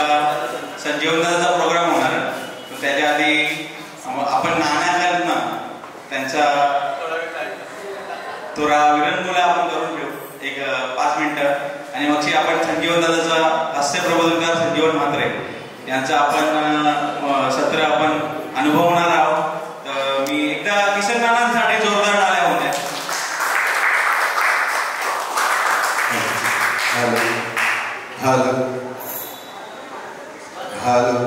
आपला संजीवनदाचा प्रोग्राम होणार आहे. त्याच्या आधी आपण नाण्याकडनं त्यांचा थोडा विरंगुळा आपण करून घेऊ एक 5 मिनिटं आणि मग आपण संजीवनदाचा हास्य प्रबोधनकार संजीवन म्हात्रे यांचा आपण सत्र आपण अनुभवणार आहोत. तर मी एकदा किसन नानांसाठी जोरदार टाळ्या होत्या. Hello hello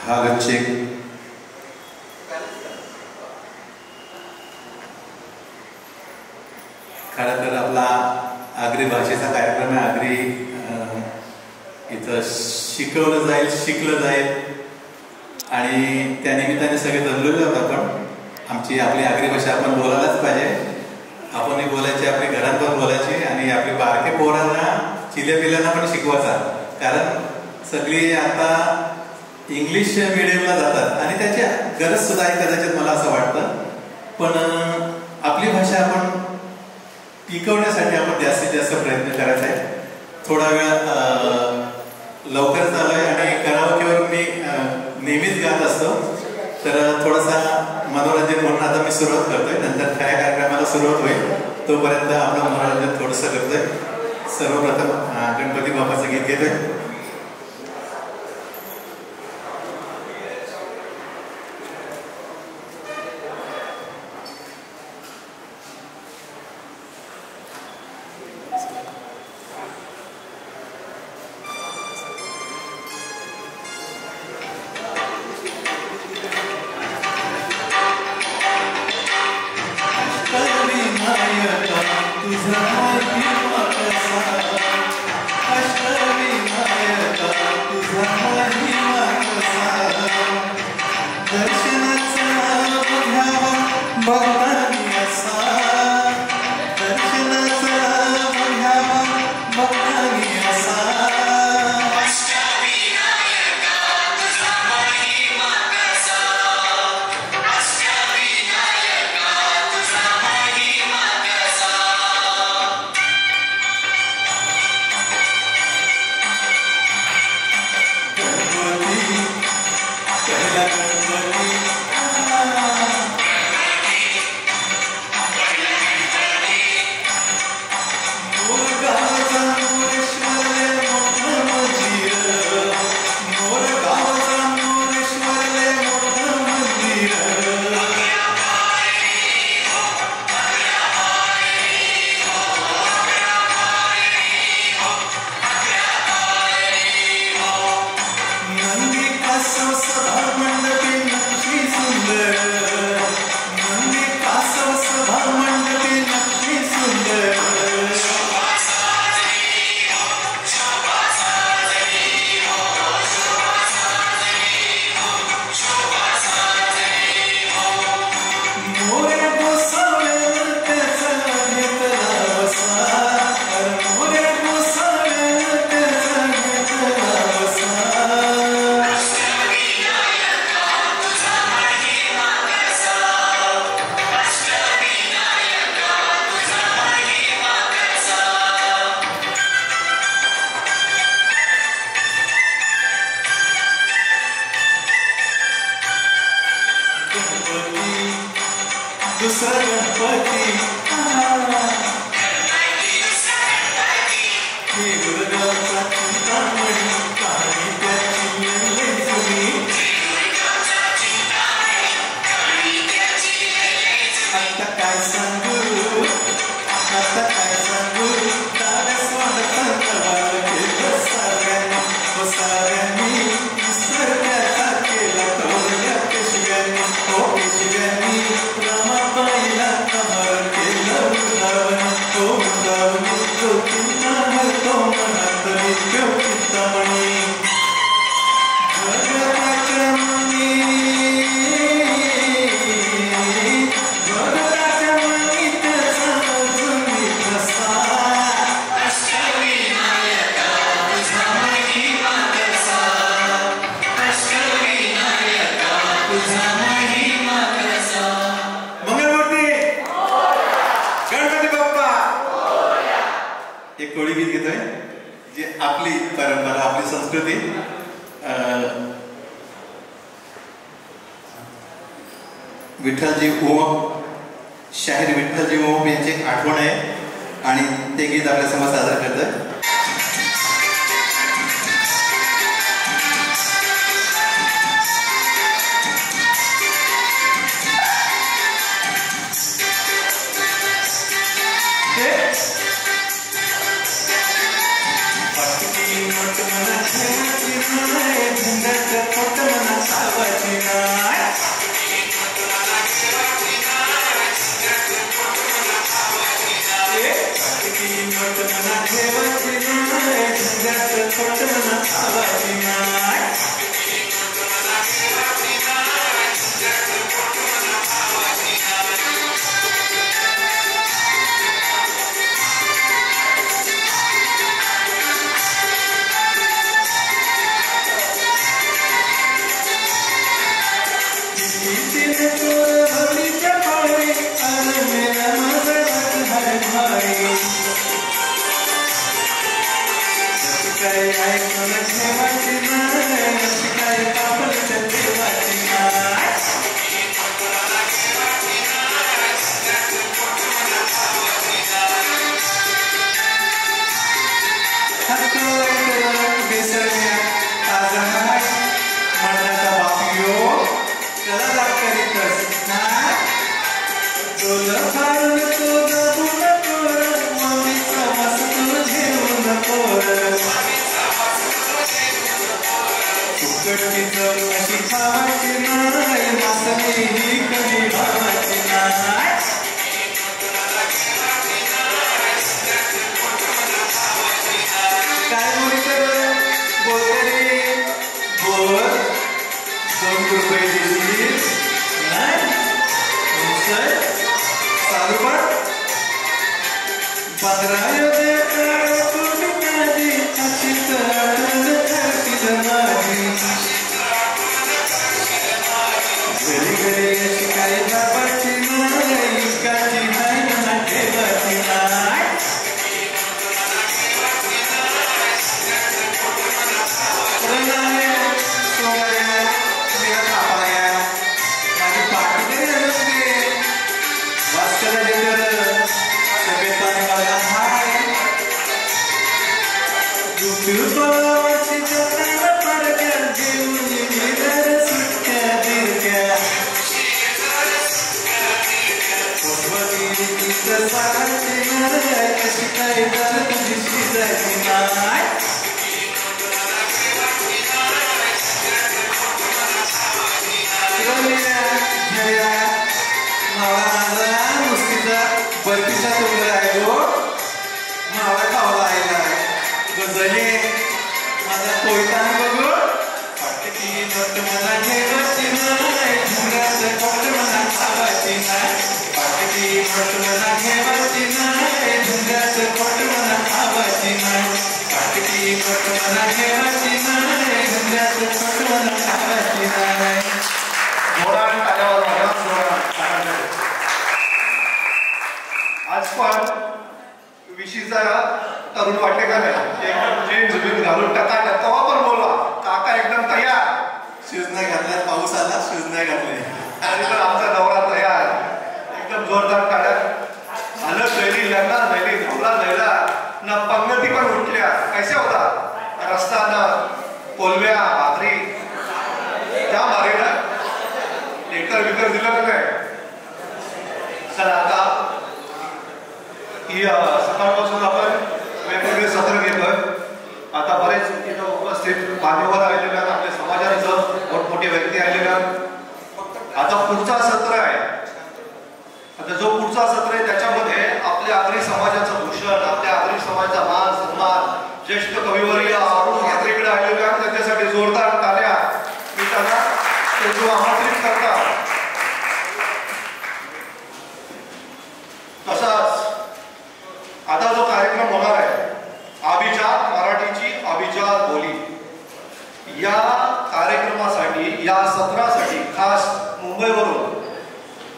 hello check. खरं तर आपला आगरी भाषेचा कार्यक्रम आहे. आगरी इथं शिकवलं जाईल, शिकलं जाईल आणि त्या निमित्ताने सगळे जमलेलो आहोत. आपली आगरी भाषा आपण बोलायलाच पाहिजे. आपण बोलायची, आपली घरात पण बोलायची आणि आपली बारके पोरांना चिल्या पिल्यांना पण शिकवायचा. कारण सगळी आता इंग्लिश मिडियमला जातात आणि त्याची गरज सुद्धा आहे कदाचित, मला असं वाटतं. पण आपली भाषा आपण टिकवण्यासाठी आपण जास्तीत जास्त प्रयत्न करायचा आहे. थोडा वेळ लवकर झालोय आणि करावकीवर मी नेहमीच गात असतो. तर थोडासा मनोरंजन म्हणून आता मी सुरुवात करतोय. नंतर खऱ्या कार्यक्रमाला सुरुवात होईल. तोपर्यंत आपलं मनोरंजन थोडंसं करतोय. सर्वप्रथम गणपती बाप्पाचं गीत घेतोय. एक कोळी गीत घेतोय जे आपली परंपरा आपली संस्कृती विठ्ठलजी ओम शाहीर विठ्ठलजी ओम यांची एक आठवण आहे आणि ते गीत आपल्या समोर सादर करतोय. आज पण विशीचा तरुण वाटते का नाही एकदम जीन्स बीन घालून टकाटक तेव्हा पण बोलला काका एकदम तयार. शूज नाही घातला, पाऊस आला शूज नाही घातले आणि पण आमचा नवरा तयार एकदम जोरदार काढत आलं. शैली लग्नात झाली धावला जायला ना पंगती पण उठल्या. कैसे होता रस्ता ना कोलव्या भाकरी त्या मारीला लेकर बिकर दिलं का काय. चला आता ही सकाळपासून आपण वेगवेगळे सत्र घेतोय. आता बरेच इथं उपस्थित मान्यवर आलेले आहेत, आपल्या समाजाचं मोठमोठे व्यक्ती आलेले आहेत. आता पुढचा सत्र आहे. आता जो पुढचा सत्र आहे त्याच्यामध्ये आपल्या आगरी समाजाचं भूषण, आपल्या आगरी समाजाचा मान सन्मान, ज्येष्ठ कविवर्य अरुण म्हात्रेकडे आलेले आहेत. त्याच्यासाठी जोरदार टाळ्या मी त्यांना आमंत्रित करता. तसाच आता जो कार्यक्रम होणार आहे अभिजात मराठीची अभिजात बोली, या कार्यक्रमासाठी या सत्रासाठी खास मुंबईवरून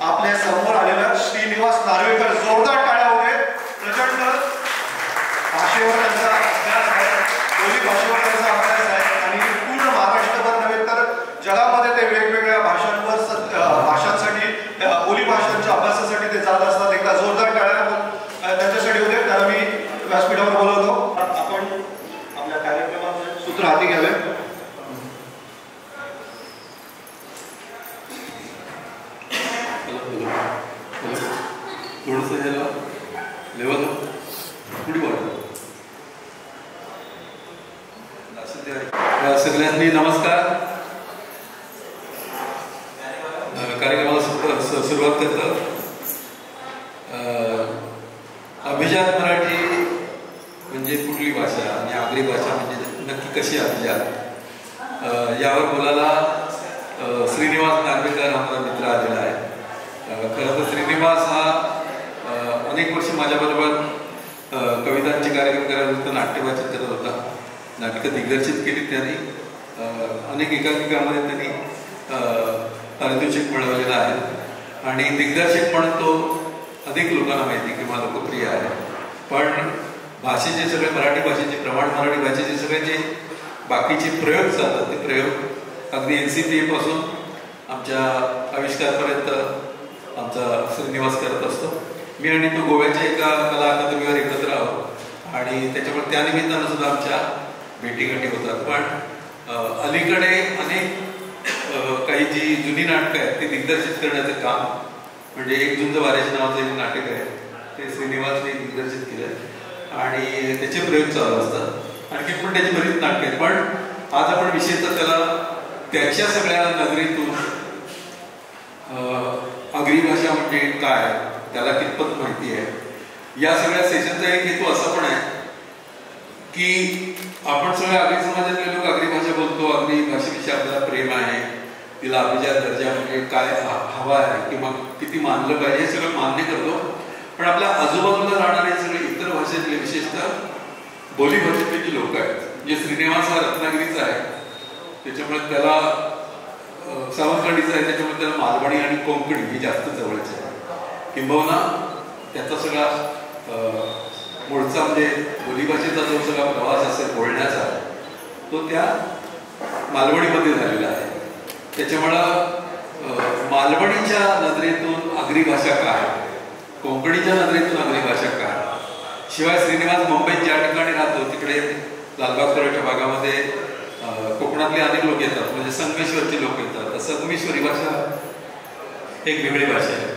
आपल्या समोर आलेल्या श्रीनिवास नार्वेकर जोरदार टाळ्या होते. प्रचंड भाषेत व्यासपीठावर बोलवतो. आपण आपल्या कार्यक्रमाचं सूत्र हाती घ्यावे. थोडंसं ह्याला लेवल पुढे वाढतो. सगळ्यांनी नमस्कार. कार्यक्रमाला सुरुवात करतात. अभिजात मराठी म्हणजे कुठली भाषा आणि आगरी भाषा म्हणजे नक्की कशी अभिजात, यावर बोलायला श्रीनिवास नार्वेकर आमचा मित्र आलेला आहे. खरं तर श्रीनिवास हा अनेक वर्ष माझ्याबरोबर कवितांचे कार्यक्रम करायला होता, नाट्यवाचन करत होता, नाटकं दिग्दर्शित केली त्यांनी, अनेक एकांकिकांमध्ये त्यांनी पारितोषिक मिळवलेलं आहे आणि दिग्दर्शक म्हणून तो अधिक लोकांना माहिती किंवा लोकप्रिय आहे. पण भाषेचे सगळे मराठी भाषेचे प्रमाण, मराठी भाषेचे सगळे जे बाकीचे प्रयोग चालतात ते प्रयोग अगदी NCPA पासून आमच्या आविष्कारपर्यंत आमचा श्रीनिवास करत असतो. मी आणि तो गोव्याच्या एका कला अकादमीवर एकत्र आहोत आणि त्याच्यामुळे त्यानिमित्तानं सुद्धा आमच्या भेटीगाठी होतात. पण अलीकडे अनेक काही जी जुनी नाटकं आहेत ती दिग्दर्शित करण्याचं काम, म्हणजे एक झुंज वाऱ्याच्या नावाचं एक नाटक आहे ते श्रीनिवासने दिग्दर्शित केलं आणि त्याचे प्रयोग चालू असतात. आणखी पण त्याची बरीच नाटकं आहेत. पण आज आपण विशेषतः त्याला त्याच्या सगळ्या नजरेतून आगरी भाषा म्हणजे काय, त्याला कितपत माहिती आहे, या सगळ्या सेशनचा एक हेतू असा पण आहे की आपण सगळे आगरी समाजातले लोक आगरी भाषा बोलतो, आगरी भाषेविषयी आपल्याला प्रेम आहे, तिला अभिजात दर्जा म्हणजे काय हवा आहे किंवा किती मानलं पाहिजे हे सगळं मान्य करतो. पण आपल्या आजूबाजूला राहणारे सगळे इतर भाषेतले विशेषतः बोली भाषेतले जी लोक आहेत, म्हणजे श्रीनिवास हा रत्नागिरीचा आहे त्याच्यामुळे त्याला सावंतवाडीचा आहे त्याच्यामुळे त्याला मालवणी आणि कोंकणी ही जास्त जवळचे आहे. किंबहुना त्याचा सगळा मूळचा म्हणजे बोलीभाषेचा जो सगळा प्रवास असेल बोलण्याचा तो त्या मालवणीमध्ये झालेला आहे. त्याच्यामुळं मालवणीच्या नजरेतून आगरी भाषा काय, कोंकणीच्या नजरेतून आगरी भाषा काय, शिवाय श्रीनिवास मुंबईत ज्या ठिकाणी राहतो तिकडे लालबागच्या भागामध्ये कोकणातले अनेक लोक येतात, म्हणजे संगमेश्वरचे लोक येतात. संगमेश्वरी भाषा एक वेगळी भाषा आहे.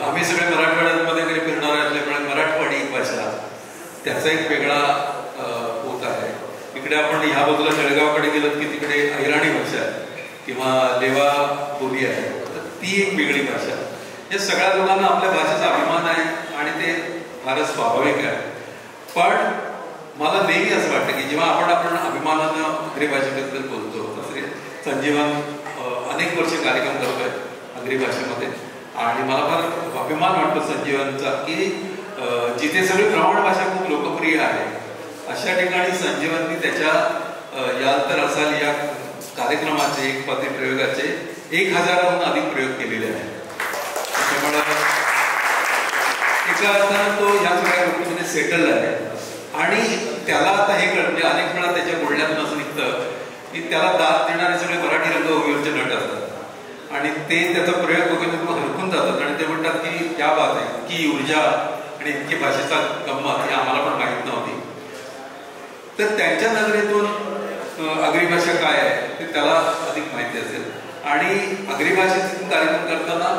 आम्ही सगळे मराठवाड्यामध्ये काही फिरणार असल्यामुळे मराठवाडी भाषा त्याचा एक वेगळा होत आहे. इकडे आपण ह्या बाजूला जळगावकडे गेलो की तिकडे अहिराणी भाषा किंवा लेवा बोली आहे, तर ती एक वेगळी भाषा. या सगळ्या लोकांना आपल्या भाषेचा अभिमान आहे आणि ते फारच स्वाभाविक आहे. पण मला नेहमी असं वाटतं की जेव्हा आपण अभिमानानं आगरी भाषेबद्दल बोलतो, तसे संजीवन अनेक वर्ष कार्यक्रम करतोय आगरी भाषेमध्ये आणि मला फार अभिमान वाटतो संजीवनचा की जिथे सगळी प्रमाण भाषा खूप लोकप्रिय आहे अशा ठिकाणी संजीवननी त्याच्या याल तर असाल या कार्यक्रमाचे एक पदप्रयोगाचे 1000हून अधिक प्रयोग केलेले आहेत. त्याच्यामुळे एका अर्थानं तो या सगळ्या गोष्टीमध्ये सेटल आहे आणि त्याला आता हे कळत म्हणजे अनेक वेळा त्याच्या बोलण्यातून असं निघतं की त्याला दाद देणारे सगळे मराठी रंगभूमीवरचे नट असतात आणि ते त्याचा प्रयोग वगैरे हरकून जातात आणि ते म्हणतात की क्या बात आहे, इतकी ऊर्जा आणि इतकी भाषेचा गंमत ही आम्हाला पण माहीत नव्हती. तर त्यांच्या नजरेतून आगरी भाषा काय आहे ते त्याला अधिक माहिती असेल आणि आगरी भाषेतून कार्यक्रम करताना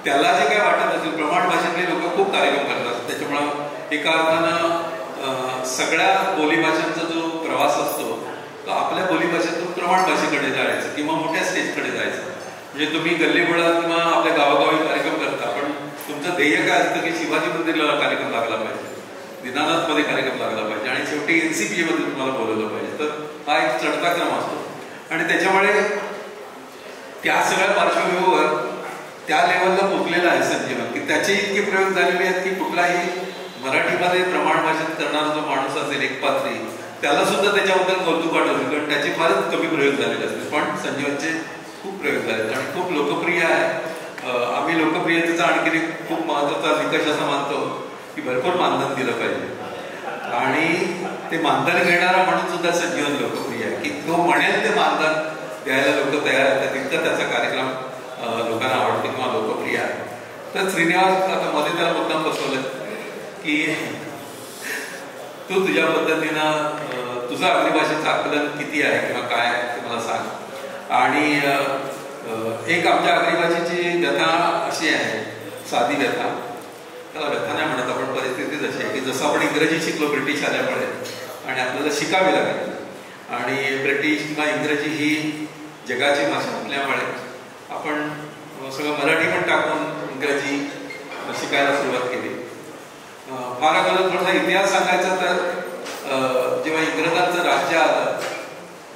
त्याला जे काय वाटत असेल, प्रमाण भाषेतले लोक खूप कार्यक्रम करतात. त्याच्यामुळं एका अर्थानं सगळ्या बोलीभाषांचा जो प्रवास असतो तो आपल्या बोलीभाषेतून प्रमाण भाषेकडे जायचं किंवा मोठ्या स्टेजकडे जायचं. म्हणजे तुम्ही गल्लीबोळात किंवा आपल्या गावोगावी कार्यक्रम करता, पण तुमचं ध्येय काय असतं की शिवाजी मंदिरला कार्यक्रम लागला पाहिजे, दीनानाथमध्ये कार्यक्रम लागला पाहिजे आणि शेवटी NCPA मध्ये तुम्हाला बोलवलं पाहिजे. तर हा एक चढता क्रम असतो आणि त्याच्यामुळे त्या सगळ्या पार्श्वभूमीवर त्या लेवलला पोचलेला आहे संजीवन की त्याचे इतके प्रयोग झालेले आहेत की कुठलाही मराठीमध्ये प्रमाण भाषेत करणारा जो माणूस असेल एक पात्री त्याला सुद्धा त्याच्याबद्दल कौतुक वाटत, कारण त्याचे फारच कमी प्रयोग झालेले असतील. पण संजीवनचे खूप प्रयोग झालेत आणि खूप लोकप्रिय आहे. आम्ही लोकप्रियतेचा आणखी खूप महत्वाचा निकष असा मानतो की भरपूर मानधन दिलं पाहिजे आणि ते मानधन घेणारा म्हणून सुद्धा संजीवन लोकप्रिय आहे की तो म्हणेल ते मानधन द्यायला लोक तयार आहेत, तितका त्याचा कार्यक्रम लोकांना आवडतो किंवा लोकप्रिय आहे. तर श्रीनिवास आता मध्ये त्याला मुद्दाम बसवलं की तू तुझ्या पद्धतीनं तुझं अग्री भाषेचं आकलन किती आहे किंवा काय ते मला सांग. आणि एक आमच्या अग्री भाषेची व्यथा अशी आहे, साधी व्यथा, त्याला व्यथा नाही म्हणत आपण, परिस्थितीच अशी आहे की जसं आपण इंग्रजी शिकलो ब्रिटिश आल्यामुळे आणि आपल्याला शिकावी लागेल, आणि ब्रिटिश किंवा इंग्रजी ही जगाची भाषा असल्यामुळे आपण सगळं मराठी पण टाकून इंग्रजी शिकायला सुरुवात केली. फार अगोदर थोडासा इतिहास सांगायचा तर जेव्हा इंग्रजांचं राज्य आलं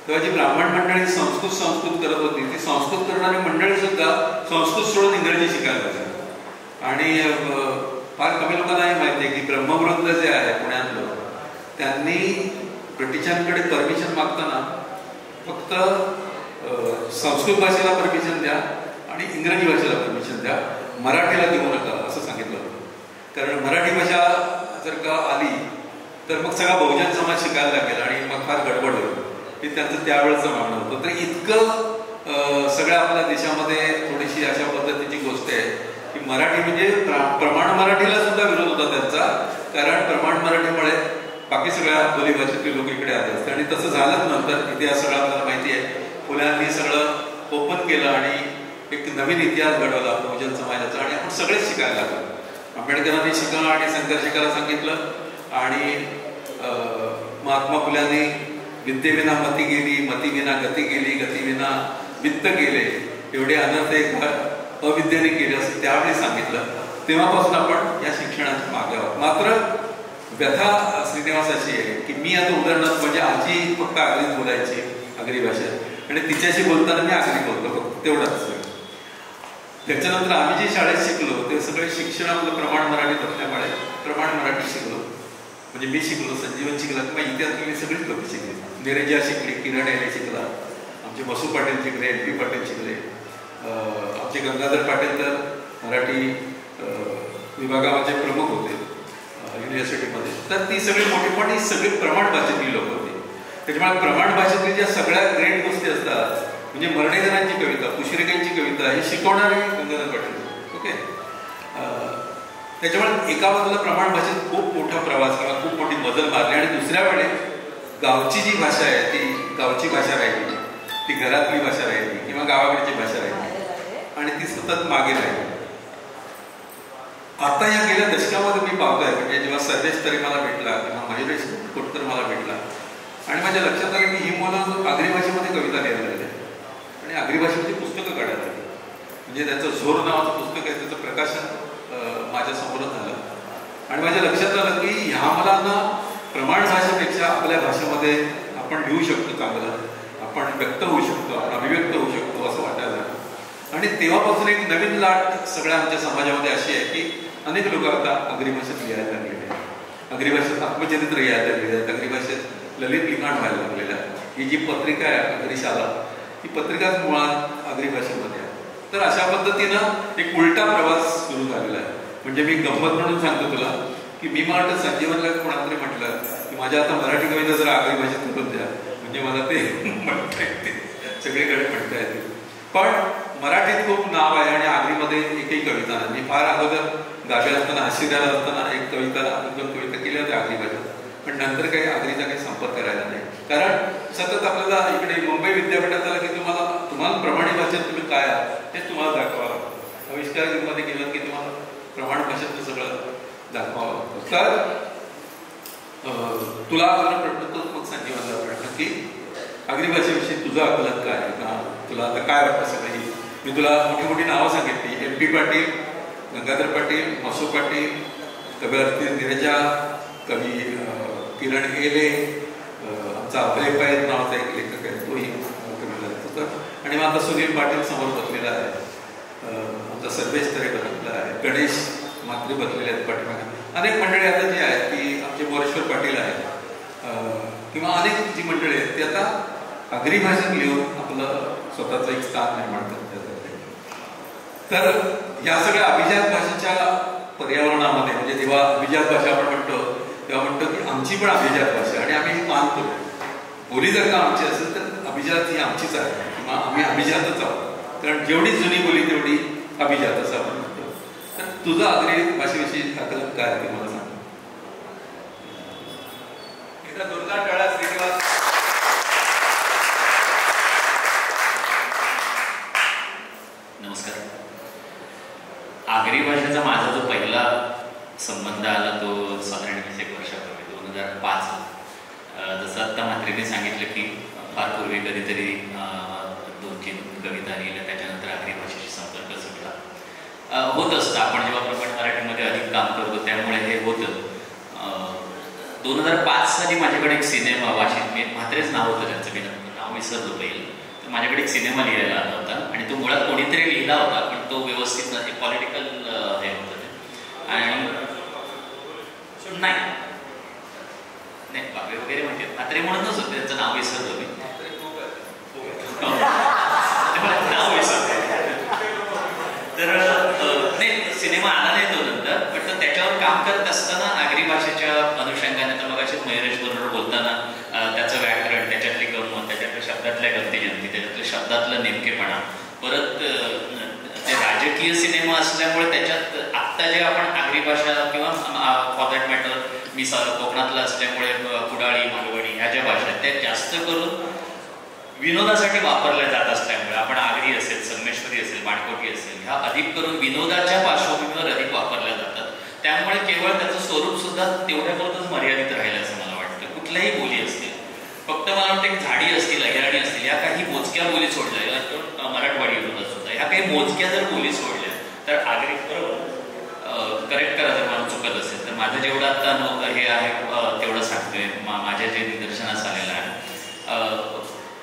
तेव्हा जी ब्राह्मण मंडळी संस्कृत करत होती, ती संस्कृत करणारी मंडळी सुद्धा संस्कृत सोडून इंग्रजी शिकायला लागली. आणि फार कमी लोकांना हे माहिती आहे की ब्रह्मवृंद जे आहे पुण्यातलं, त्यांनी ब्रिटिशांकडे परमिशन मागताना फक्त संस्कृत भाषेला परमिशन द्या आणि इंग्रजी भाषेला परमिशन द्या, मराठीला देऊ नका असं सांगितलं होतं. कारण मराठी भाषा जर का आली तर मग सगळा बहुजन समाज शिकायला लागेल आणि मग फार गडबड होईल, हे त्यांचं त्यावेळेचं मागणं होतं. तर इतकं सगळ्या आपल्या देशामध्ये थोडीशी अशा पद्धतीची गोष्ट आहे की मराठी म्हणजे प्रमाण मराठीला सुद्धा विरोध होता त्यांचा, कारण प्रमाण मराठीमुळे बाकी सगळ्या बोलीभाषेतले लोक इकडे आले असते. आणि तसं झालंच नंतर, इतिहास सगळं आपल्याला माहिती आहे. फुल्यांनी सगळं ओपन केलं आणि एक नवीन इतिहास घडवला बहुजन समाजाचा, आणि आपण सगळेच शिकायला लागलो. आंबेडकरांनी शिका आणि संघर्ष करायला सांगितलं, आणि महात्मा फुल्यांनी विद्येविना मती गेली, मतीविना गती गेली, गतीविना वित्त गेले, एवढे अनर्थ एक अविद्येने केले असं त्यावेळी सांगितलं. तेव्हापासून आपण या शिक्षणाच्या मागे आहोत. मात्र व्यथा श्रीनिवासाची आहे की मी आता उदाहरणार्थ म्हणजे आजी फक्त आगरीत बोलायची, आगरी भाषेत, आणि तिच्याशी बोलताना मी आगरी बोलतो फक्त, तेवढंच. त्याच्यानंतर आम्ही जे शाळेत शिकलो ते सगळे शिक्षण आपलं प्रमाण मराठीत असल्यामुळे प्रमाण मराठी शिकलो. म्हणजे मी शिकलो, संजीवन शिकला, किंवा इतिहास मी सगळीच लोक शिकली. निरंजा शिकली, किरण याने शिकला, आमचे बसू पाटील शिकले, MP पाटील शिकले, आमचे गंगाधर पाटील तर मराठी विभागाचे प्रमुख होते युनिव्हर्सिटीमध्ये. तर ती सगळी मोठेपणी सगळी प्रमाण भाषेतली लोक होती. त्याच्यामुळे प्रमाण भाषेतली ज्या सगळ्या ग्रेट गोष्टी असतात, म्हणजे मर्ढेकरांची कविता, पुशरेकांची कविता, हे शिकवणारे गंगाधर पाटील. ओके. त्याच्यामुळे एका बाजूला प्रमाण भाषेत खूप मोठा प्रवास किंवा खूप मोठी मजल मारली, आणि दुसऱ्या वेळी गावची जी भाषा आहे ती गावची भाषा राहिली, ती घरातली भाषा राहिली किंवा गावाकडची भाषा राहिली, आणि ती सतत मागे राहिली. आता या गेल्या दशकामध्ये मी पाहतोय, म्हणजे जेव्हा सर्वेश तरी मला भेटला किंवा मयुरेश कोटकर मला भेटला, आणि माझ्या लक्षात आलं की ही मुलं आगरी भाषेमध्ये कविता लिहायला लागली आणि आगरी भाषेमध्ये पुस्तकं काढायला लागली. म्हणजे त्याचं झोर नावाचं पुस्तक आहे, त्याचं प्रकाशन माझ्या समोरच झालं, आणि माझ्या लक्षात आलं की ह्या मुलांना प्रमाण भाषेपेक्षा आपल्या भाषेमध्ये आपण लिहू शकतो, चांगलं आपण व्यक्त होऊ शकतो, आपण अभिव्यक्त होऊ शकतो असं वाटायला लागलं. आणि तेव्हापासून एक नवीन लाट सगळ्या आमच्या समाजामध्ये अशी आहे की अनेक लोक आता आगरी भाषेत लिहायला लागलेले आहेत, आगरी भाषेत आत्मचरित्र लिहायला लागलेले आहेत, आगरी भाषेत ललित लिखाण व्हायला लागलेलं आहे. ही जी पत्रिका आहे आगरी शाला, ही पत्रिकाच मुळात आगरी भाषेमध्ये आहे. तर अशा पद्धतीनं एक उलटा प्रवास सुरू झालेला आहे. म्हणजे मी गंमत म्हणून सांगतो तुला की मी मला संजीवनला कोणातरी म्हटलं की माझ्या आता मराठी कविता जरा आगरी भाषेत करून द्या, म्हणजे मला ते म्हणता येते, सगळीकडे म्हणता येते. पण मराठीत खूप नाव आहे आणि आगरीमध्ये एकही कविता नाही. मी फार अगोदर गावी असताना, हसीद्याला असताना एक कविता, 2 कविता केल्या होत्या आगरी भाषेत, पण नंतर काही आगरीचा काही संपर्क करायला नाही. कारण सतत आपल्याला इकडे मुंबई विद्यापीठात आलं की तुम्हाला प्रमाणी भाषेत तुम्ही काय आहात हे तुम्हाला दाखवावं लागतं. आविष्कारमध्ये गेलं की तुम्हाला प्रमाण भाषेत सगळं दाखवावं लागतं. तर तुला प्रश्न मग संजीवनला प्रश्न की आगरी भाषेविषयी तुझं आकलन काय आहे का, तुला आता काय वाटतं सगळी. मी तुला मोठी मोठी नावं सांगितली, MP पाटील, गंगाधर पाटील, मसू पाटील, कवी अर्थी निरंजा, कवी किरण गेले, आमचा अभय पायत नावाचा एक लेखक आहे, तोही कवीला होता. आणि मग आता सुनील पाटील समोर बसलेला आहे, आमचा सर्वेश तरे बसलेला आहे, गणेश मात्रे बसलेले आहेत पाठीमागे, अनेक मंडळी आता जी आहेत की आमचे मोरेश्वर पाटील आहेत, किंवा अनेक जी मंडळी आहेत ती आता आगरी भाषेत लिहून आपलं स्वतःचं एक स्थान निर्माण करतात. तर या सगळ्या अभिजात भाषेच्या पर्यावरणामध्ये, म्हणजे जेव्हा अभिजात भाषा आपण म्हणतो तेव्हा म्हणतो की आमची पण अभिजात भाषा, आणि आम्ही मानतो बोली जर का आमची असेल तर अभिजात ही आमचीच आहे किंवा आम्ही अभिजातच आहोत, कारण जेवढी जुनी बोली तेवढी अभिजात असं आपण म्हणतो. तर तुझं आगरी भाषेविषयी आकलन काय ते मला सांग. आला तो साधारण 20 वर्षापूर्वी 2005. जसं आत्ता म्हात्रेंनी सांगितलं की फार पूर्वी कधीतरी 2-3 कविता लिहिल्या, त्याच्यानंतर आगरी भाषेशी संपर्क सुटला. होत असतं, आपण जेव्हा प्रकट मराठीमध्ये अधिक काम करतो त्यामुळे हे होतं. 2005 साली माझ्याकडे एक सिनेमा, वाशिम, मी म्हात्रेच नाव होतं त्यांचं, मी नाव विसरलो पहिलं. तर माझ्याकडे एक सिनेमा लिहायला आला होता आणि तो मुळात कोणीतरी लिहिला होता, पण तो व्यवस्थित नाही, पॉलिटिकल हे होतं ते. आणि नाही बाबे वगैरे माहिती आहेत, म्हात्रे म्हणूनच होते, त्यांचं नाव विसरलो मी. नाव विसरतो. तर नाही, सिनेमा आला नाही तो नंतर, पण त्याच्यावर काम करत असताना आगरी भाषेच्या अनुषंगाने, तर मग असेच मयुरेश बरोबर बोलताना त्याचं व्याकरण, त्याच्यातली गंमत, त्याच्यातल्या शब्दातल्या गमतीजमती, त्याच्यातल्या शब्दातलं नेमकेपणा, परत ते राजकीय सिनेमा असल्यामुळे त्याच्यात आत्ता जे आपण आगरी भाषा किंवा फॉर दॅट मॅटर मी कोकणातला असल्यामुळे कुडाळी, मालवणी ह्या ज्या भाषा आहेत त्या जास्त करून विनोदासाठी वापरल्या जात असल्यामुळे, आपण आगरी असेल, संगमेश्वरी असेल, बाणकोटी असेल, ह्या अधिक करून विनोदाच्या पार्श्वभूमीवर अधिक वापरल्या जातात. त्यामुळे केवळ त्याचं स्वरूप सुद्धा तेवढ्यापुरतच मर्यादित राहील असं मला वाटतं. कुठल्याही बोली असतील, फक्त मला वाटतं एक झाडी असतील, अहिराणी असतील, या काही मोजक्या बोली सोडल्या, मराठवाडी विनोदात सुद्धा ह्या काही मोजक्या जर बोली सोडल्या तर आगरी, बरोबर करेक्ट करा जर मला चुकत असेल तर, माझं जेवढं आता हे आहे तेवढं सांगतोय, माझ्या जे निदर्शनास आलेलं आहे.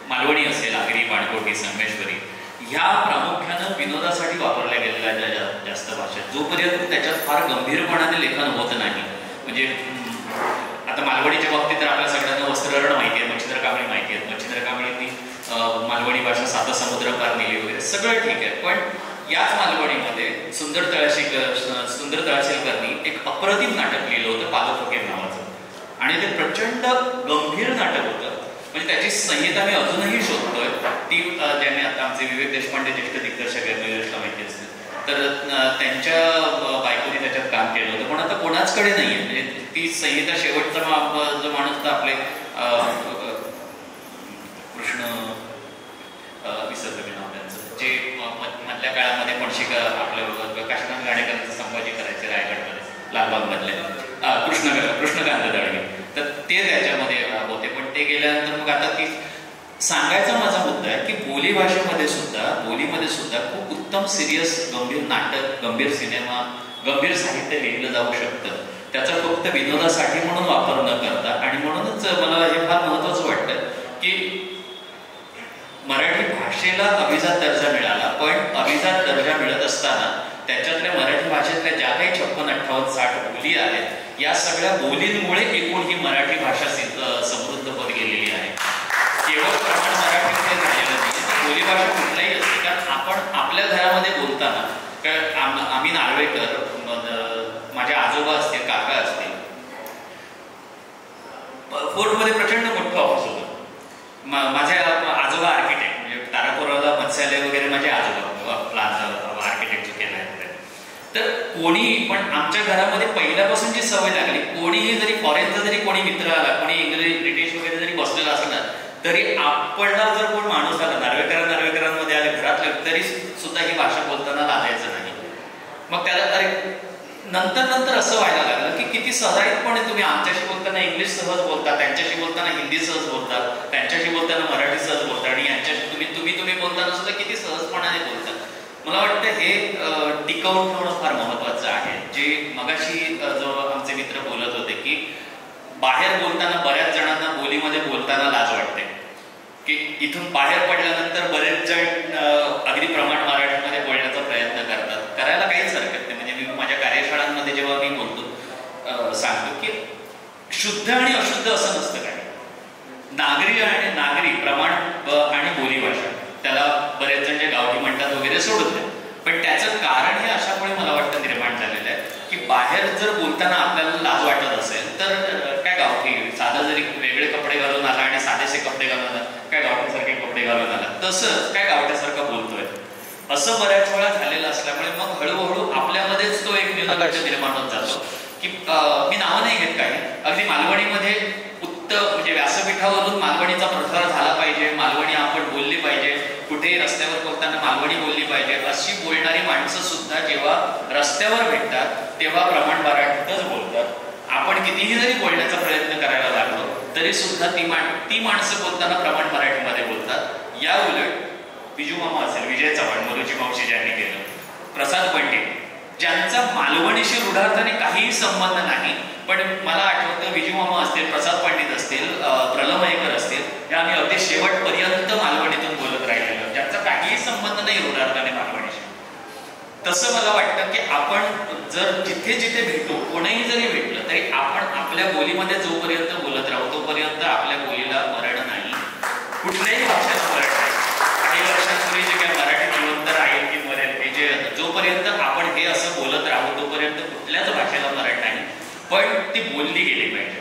मालवणी असेल, आगरी, बाणकोटी, संगमेश्वरी ह्या प्रामुख्यानं विनोदासाठी वापरल्या गेलेल्या जास्त भाषा, जोपर्यंत त्याच्यात फार गंभीरपणाने लेखन होत नाही. म्हणजे आता मालवणीच्या बाबतीत तर आपल्या सगळ्यांना वस्त्रहरण माहिती आहे, मच्छिंद्र कांबळे माहिती आहेत. मच्छिंद्र कांबळेंनी मालवणी भाषा 7 समुद्र पार नेली वगैरे सगळं ठीक आहे, पण याच मालवणीमध्ये सुंदर तळाशीलकरनी एक अप्रतिम नाटक लिहिलं होतं, पालफुकेर नावाचं, आणि ते प्रचंड गंभीर नाटक होतं. म्हणजे त्याची संहिता मी अजूनही शोधतोय, ती ज्यांनी आता आमचे विवेक देशपांडे ज्येष्ठ दिग्दर्शक आहेत, मयुरेशला माहिती असेल, तर त्यांच्या बायकोनी त्याच्यात काम केलं होतं, पण आता कोणाचकडे नाही आहे. म्हणजे ती संहिता शेवटचा जो माणूस तर आपले कृष्ण विसरलं मी नाव त्यांचं, जे मधल्या काळामध्ये पणशिका आपल्या काशीनाथ गाडेकरांचं संभाजी करायचे रायगडमध्ये, लालबागमधले कृष्णकांत दळवी, तर ते त्याच्यामध्ये होते. पण ते गेल्यानंतर मग आता ती सांगायचा माझा मुद्दा आहे की बोलीमध्ये सुद्धा खूप उत्तम सिरियस गंभीर नाटक, गंभीर सिनेमा, गंभीर साहित्य लिहिलं जाऊ शकतं. त्याचा फक्त विनोदासाठी म्हणून वापर न करता, आणि म्हणूनच मला हे फार महत्वाचं वाटतं की मराठी भाषेला अभिजात दर्जा मिळाला, पण अभिजात दर्जा मिळत असताना त्याच्यातल्या मराठी भाषेतल्या ज्या काही 56, 58, 60 बोली आहेत, या सगळ्या बोलींमुळे एकूण ही मराठी भाषा समृद्ध होत गेलेली आहे. केवळ प्रमाण मराठीमध्ये झालेलं नाही, बोली भाषा कुठलाही असते. कारण आपण आपल्या घरामध्ये बोलताना, कारण आम्ही नार्वेकर, माझे आजोबा असतील, काका असतील, फोर्टमध्ये प्रचंड मोठं ऑफिस होतं. माझे आजोबा आर्किटेक्ट, म्हणजे तारापुराला मत्स्यालय वगैरे माझे आजोबा प्लाझा आर्किटेक्चर केलं आहे. तर कोणी पण आमच्या घरामध्ये पहिल्यापासून जी सवय लागली, कोणीही जरी फॉरेनचा जरी कोणी मित्र आला, कोणी इंग्रज ब्रिटिश वगैरे जरी बसलेला असला, तरी आपणला जर कोण माणूस आला, नार्वेकरांमध्ये आले घरातले, तरी सुद्धा ही भाषा बोलताना लाजायचं नाही. मग त्याला अरे नंतर असं व्हायला लागलं की किती सहजपणे तुम्ही आमच्याशी बोलताना इंग्लिश सहज बोलता, त्यांच्याशी बोलताना हिंदी सहज बोलता, त्यांच्याशी बोलताना मराठी सहज बोलता, आणि यांच्याशी तुम्ही बोलताना सुद्धा किती सहजपणाने बोलता. मला वाटतं हे टिकवून ठेवणं फार महत्वाचं आहे. जे मगाशी जो आमचे मित्र बोलत होते की बाहेर बोलताना बऱ्याच जणांना बोलीमध्ये बोलताना लाज वाटते, की इथून बाहेर पडल्यानंतर बरेच जण अगदी प्रमाण मराठीमध्ये बोलण्याचा प्रयत्न करतात. करायला काहीच हरकत नाही. म्हणजे मी माझ्या कार्यशाळांमध्ये जेव्हा मी बोलतो सांगतो की शुद्ध आणि अशुद्ध असं नसतं काही. नागरी प्रमाण आणि बोली भाषा, त्याला बरेच जण जे गावठी म्हणतात वगैरे सोडत नाही, पण त्याचं कारण हे अशामुळे मला वाटतं निर्माण झालेलं आहे की बाहेर जर बोलताना आपल्याला लाज वाटत असेल तर काय गावठी, साधं जरी वेगळे कपडे घालून आला आणि साधेसे कपडे घालून आला, काय गावठीसारखे कपडे घालून आला, तसंच काय गावठ्यासारखं बोलतोय, असं बऱ्याच वेळा झालेलं असल्यामुळे मग हळूहळू आपल्यामध्येच तो एक न्यूनगंड निर्माण होत जातो. की मी नावं नाही घेत काही, अगदी मालवणीमध्ये म्हणजे व्यासपीठावरून मालवणीचा प्रसार झाला पाहिजे, मालवणी आपण बोलली पाहिजे, कुठेही रस्त्यावर बघताना मालवणी बोलली पाहिजे अशी बोलणारी माणसं सुद्धा जेव्हा रस्त्यावर भेटतात तेव्हा प्रमाण मराठीतच बोलतात. आपण कितीही जरी बोलण्याचा प्रयत्न करायला लागलो तरी सुद्धा ती माणसं बोलताना प्रमाण मराठीमध्ये बोलतात. या उलट विजू मामा असेल, विजय चव्हाण, मरुची मावशी ज्यांनी केलं, प्रसाद पंडित ज्यांचा मालवणीशी रूढार्थाने काहीही संबंध नाही, पण मला आठवतं विजू मामा असतील, प्रसाद पंडित असतील, प्रलमयकर असतील, हे आम्ही अगदी शेवटपर्यंत मालवणीतून बोलत राहिलेलो, ज्यांचा काहीही संबंध नाही रूढार्थाने मालवणीशी. तसं मला वाटतं की आपण जर जिथे जिथे भेटू, कोणीही जरी भेटलं तरी आपण आपल्या बोलीमध्ये जोपर्यंत बोलत राहू तोपर्यंत आपल्या बोलीला मरण नाही, कुठल्याही भाषेला मरण नाही. काही वर्षांपूर्वी जे काही मराठी जिवंत राहील की मरेल, हे जे जोपर्यंत आपण हे असं बोलत राहू तोपर्यंत कुठल्याच भाषेला मरण नाही, पण ती बोलली गेली पाहिजे.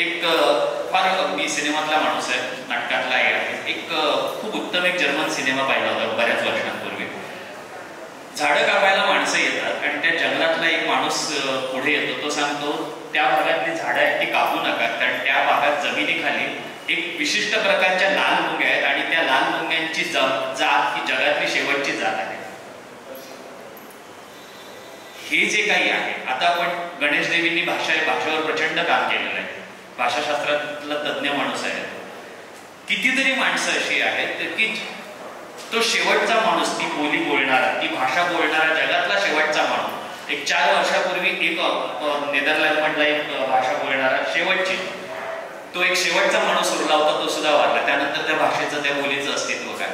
एक फार मी सिनेमातला माणूस आहे, नाटकातला आहे. एक खूप उत्तम एक जर्मन सिनेमा पाहिला होता बऱ्याच वर्षांपूर्वी. झाडं कापायला माणसं येतात आणि त्या जंगलातला एक माणूस पुढे येतो. तो सांगतो त्या भागातली झाडं आहेत ती कापू नका, कारण त्या भागात जमिनीखाली एक विशिष्ट प्रकारच्या लाल मुंग्या आहेत आणि त्या लाल मुंग्यांची जात ही जगातली शेवटची जात आहे. हे जे काही आहे, आता आपण गणेश देवींनी भाषेवर प्रचंड काम केलेलं आहे. भाषाशास्त्रातला तज्ज्ञ माणूस आहे. कितीतरी माणसं अशी आहेत की तो शेवटचा माणूस, ती बोली बोलणारा, ती भाषा बोलणारा, जगातला शेवटचा माणूस. एक 4 वर्षापूर्वी एक नेदरलँडमधला एक भाषा बोलणारा शेवटची, तो एक शेवटचा माणूस उरला होता, तो सुद्धा वारला. त्यानंतर त्या भाषेचं, त्या बोलीचं अस्तित्व काय?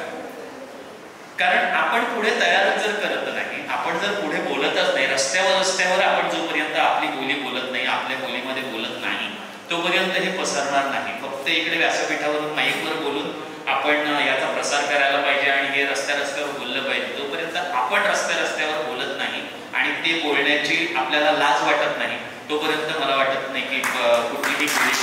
कारण आपण पुढे तयारच जर करत नाही, आपण जर पुढे बोलतच नाही, रस्त्यावर आपण जोपर्यंत आपली बोली बोलत नाही, आपल्या बोलीमध्ये बोलत नाही, तोपर्यंत हे पसरणार नाही. फक्त इकडे व्यासपीठावरून माईकवर बोलून आपण याचा प्रसार करायला पाहिजे आणि हे रस्त्यावर बोललं पाहिजे. जोपर्यंत आपण रस्त्यावर बोलत नाही आणि ते बोलण्याची आपल्याला लाज वाटत नाही, तोपर्यंत मला वाटत नाही की कुठलीही बोली.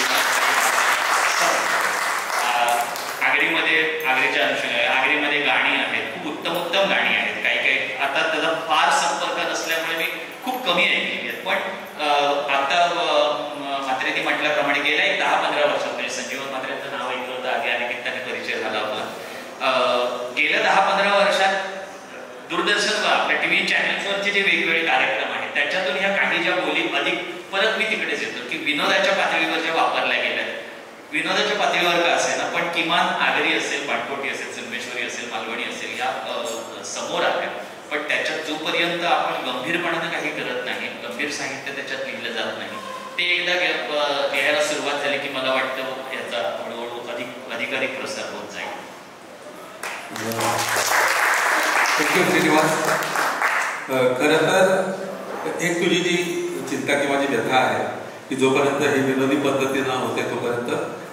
आगरीच्या अनुषंगाने आगरीमध्ये गाणी आहेत, खूप उत्तम गाणी आहेत. काही आता त्याचा फार संपर्क नसल्यामुळे मी खूप कमी ऐकली आहेत, पण आता म्हात्रेंनी म्हटल्याप्रमाणे गेल्या एक 10-15 वर्षापूर्वी संजीवन म्हात्रेंचं नाव ऐकलं होतं, आधी निमित्ताने परिचय झाला होता. गेल्या 10-15 वर्षात दूरदर्शनवर आपल्या टीव्ही चॅनल्सवरचे जे वेगवेगळे कार्यक्रम आहेत त्याच्यातून ह्या काही ज्या बोली अधिक, परत मी तिकडेच येतो की विनोदाच्या पातळीवर ज्या वापरल्या गेल्या, विनोदाच्या पातळीवर का असेल ना, पण किमान आगरी असेल, पाणपोटी असेल, संगमेश्वरी असेल, मालवणी असेल, या समोर आल्या. पण त्याच्यात जोपर्यंत आपण गंभीरपणानं काही करत नाही, गंभीर साहित्य त्याच्यात लिहिलं जात नाही, ते एकदा लिहायला सुरुवात झाली की मला वाटतं याचा हळूहळू अधिकाधिक प्रसार होत जाईल. श्रीनिवास, खरं तर एक तुझी जी चिंता किंवा जी व्यथा आहे की जोपर्यंत हे विनोदी पद्धतीनं होते तोपर्यंत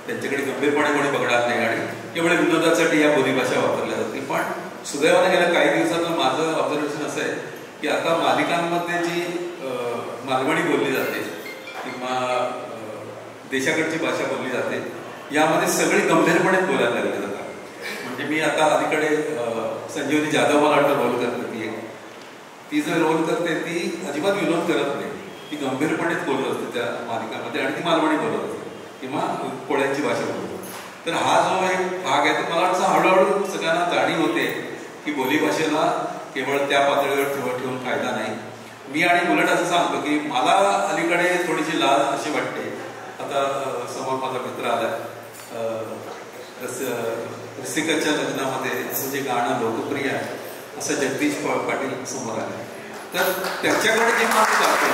त्यांच्याकडे गंभीरपणे कोणी बघणार नाही आणि केवळ विनोदासाठी या बोलीभाषा वापरल्या जातील. पण सुदैवाने गेल्या काही दिवसातलं माझं ऑब्झर्वेशन असं आहे की आता मालिकांमध्ये जी मालवणी बोलली जाते किंवा देशाकडची भाषा बोलली जाते, यामध्ये सगळी गंभीरपणे बोलायला लागले जातात. म्हणजे मी आता अलीकडे संजीवनी जाधव मला वाटतं रोल करते, ती जो रोल करते ती अजिबात विनोद करत नाही, ती गंभीरपणेच बोलत असते त्या मालिकामध्ये आणि ती मालवणी बोलत असते किंवा कोळ्यांची भाषा बोलतो. तर हा जो एक भाग आहे तो मला वाटतं हळूहळू सगळ्यांना जाणीव होते की बोलीभाषेला केवळ त्या पातळीवर ठेवून फायदा नाही. मी आणि उलट असं सांगतो की मला अलीकडे थोडीशी लाज अशी वाटते. आता समोर माझा मित्र आला, रसिकाच्या लग्नामध्ये असं जे गाणं लोकप्रिय आहे असं जगदीश पाटील समोर आले, तर त्याच्याकडे जे माणूस जातो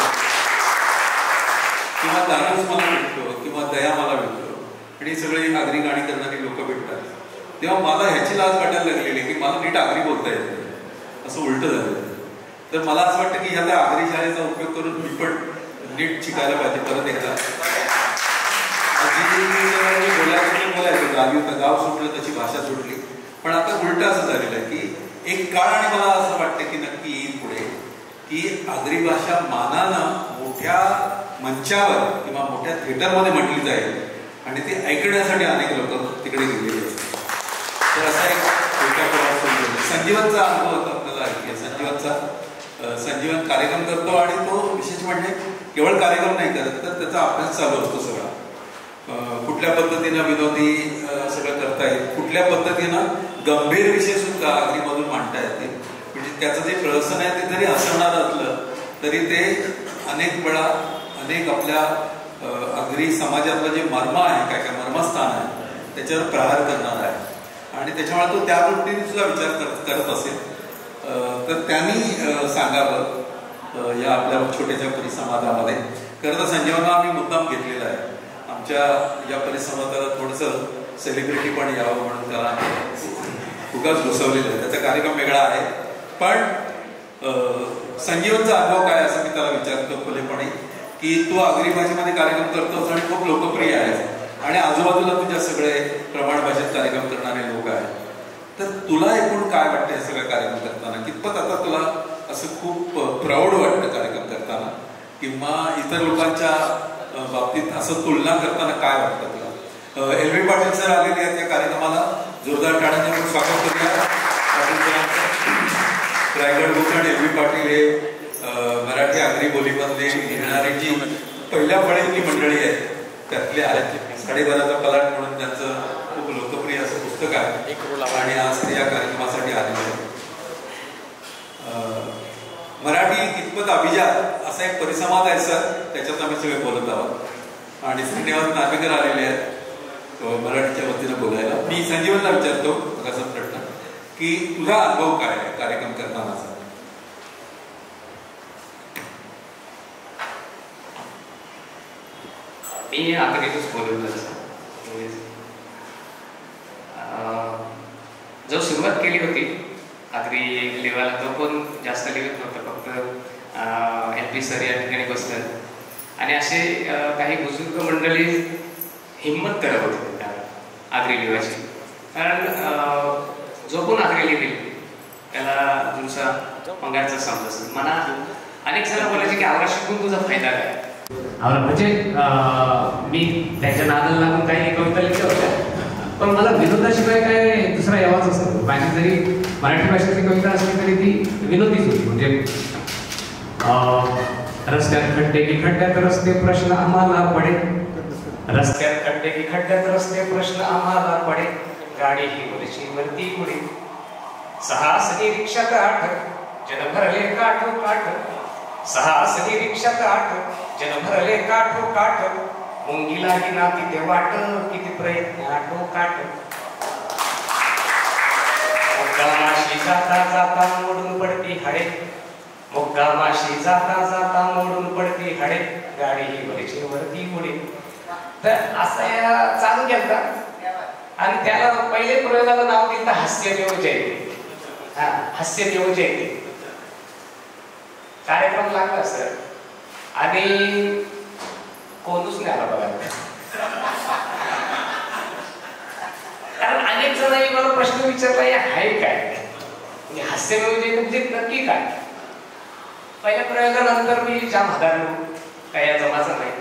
किंवा दारूच मला भेटतो किंवा दया मला भेटतो आणि सगळी आगरी गाणी करणारी लोक भेटतात, तेव्हा मला ह्याची लाज वाटायला लागलेली की मला नीट आगरी बोलता येत नाही, असं उलट झालं. तर मला असं वाटतं की ह्या आगरी शाळेचा उपयोग करून मी पण नीट शिकायला पाहिजे परत एकदा. बोलायचं गाव सुटलं तशी भाषा सुटली, पण आता उलट असं झालेलं आहे की एक काळ आणि मला असं वाटतं की नक्की येईल पुढे की आगरी भाषा मानानं मोठ्या मंचावर किंवा मोठ्या थिएटरमध्ये म्हटली जाईल आणि ती ऐकण्यासाठी अनेक लोक तिकडे गेलेली असतात. तर असा एक संजीवनचा अनुभव होता आपल्याला ऐकूया. संजीवन कार्यक्रम करतो आणि तो विशेष म्हणजे केवळ कार्यक्रम नाही करत तर त्याचा अभ्यास चालू असतो सगळा. कुठल्या पद्धतीनं विनोदी सगळं करता येईल, कुठल्या पद्धतीनं गंभीर विषय सुद्धा आगरीमधून मांडता येते. म्हणजे त्याचं जे प्रहसन आहे ते जरी हसवणारं असलं तरी ते अनेक वेळा अनेक आपल्या आगरी समाजातलं जे मर्म आहे, काय काय मर्मस्थान आहे त्याच्यावर प्रहार करणार आहे. आणि त्याच्यामुळे तो त्या दृष्टीने सुद्धा विचार करत असेल. तर त्यांनी सांगावं या आपल्या छोट्याशा परिसंवादामध्ये. खरं तर संजीवना आम्ही मुद्दाम घेतलेला आहे. आमच्या या परिसंवादाला थोडंसं सेलिब्रिटी पण यावं म्हणून त्याला उगाच घुसवलेलं आहे. त्याचा कार्यक्रम वेगळा आहे. पण संजीवनचा अनुभव काय असं मी त्याला विचारतो खुलेपणे की तू आगरी भाषेमध्ये कार्यक्रम करतोस आणि खूप लोकप्रिय आहेस आणि आजूबाजूला तुझ्या सगळे प्रमाण भाषेत कार्यक्रम करणारे लोक आहेत. तर तुला एकूण काय वाटतं हे सगळं कार्यक्रम करताना? कितपत आता तुला असं खूप प्राऊड वाटतं कार्यक्रम करताना किंवा इतर लोकांच्या बाबतीत असं तुलना करताना काय वाटतं तुला? LV पाटील सर आलेले आहेत या कार्यक्रमाला. जोरदार टाळ्यांनी आपण स्वागत करूया पाटील सरांचं. रायगड भूषण LV पाटील हे मराठी आगरी बोलीमधले लिहिणारी जी पहिल्या फळीतली मंडळी आहे त्यातले आहेत. साडेबाराचा पलाट म्हणून त्यांचं खूप लोकप्रिय असं पुस्तक आहे आणि आज ते या कार्यक्रमासाठी आलेले आहे. मराठी कितपत अभिजात असा एक परिसंवाद आहे सर, त्याच्यात आम्ही सगळे बोलत आहोत आणि श्रीनिवास नार्वेकर आलेले आहेत मराठीच्या वतीनं बोलायला. मी संजीवनला विचारतो असा प्रश्न की तुझा अनुभव काय आहे कार्यक्रम करतानाचा? मी आगरीतच बोलवलं. जो सुरुवात केली होती आगरी लिहायला तो पण जास्त लिहित नव्हतं, फक्त LP सर या ठिकाणी बसतात आणि असे काही बुजुर्ग मंडळी हिंमत करत होते त्या आगरी लिहायची. कारण जो पण आगरी लिहिली त्याला तुमचा पंगारचा समज असेल. मला अनेक जण बोलायचे की आवरा शिकून तुझा फायदा काय? म्हणजे मी त्याच्या नादाला लागून काही कविता लिहिल्या होत्या, पण मला विनोदाशिवाय काय दुसरा यावाच असतो. माझी जरी मराठी भाषेची कविता असली तरी ती विनोदीच होती. म्हणजे रस्त्यात खड्डे की खड्ड्यात रस्ते प्रश्न आम्हाला पडे, रस्त्यात खड्डे की खड्ड्यात रस्ते प्रश्न आम्हाला पडे, गाडी ही वरची पुढे, सहासनी रिक्षात आठ जन भरले काठो काठ, सहासनी रिक्षात आठ जन भरले काठो काठ, मुंगीला ही नाती ते वाट किती प्रयत्न आठो काठ, मुक्कामाशी जाता जाता मोडून पडती हाडे, मुक्कामाशी जाता जाता मोडून पडती हाडे, गाडी ही वरची पुढे. तर असं चालू केलता आणि त्याला पहिले प्रयोगाला नाव दिलं हास्यदेव जयते. हास्यदेव जयते कार्यक्रम लागला सर आणि कोणूच नाही आला बघा. कारण अनेक जणांनी मला प्रश्न विचारला हे आहे काय, म्हणजे हास्यदेव जयते म्हणजे नक्की काय? पहिल्या प्रयोगानंतर मी जाम हादारलो, काय या जमाचा नाही.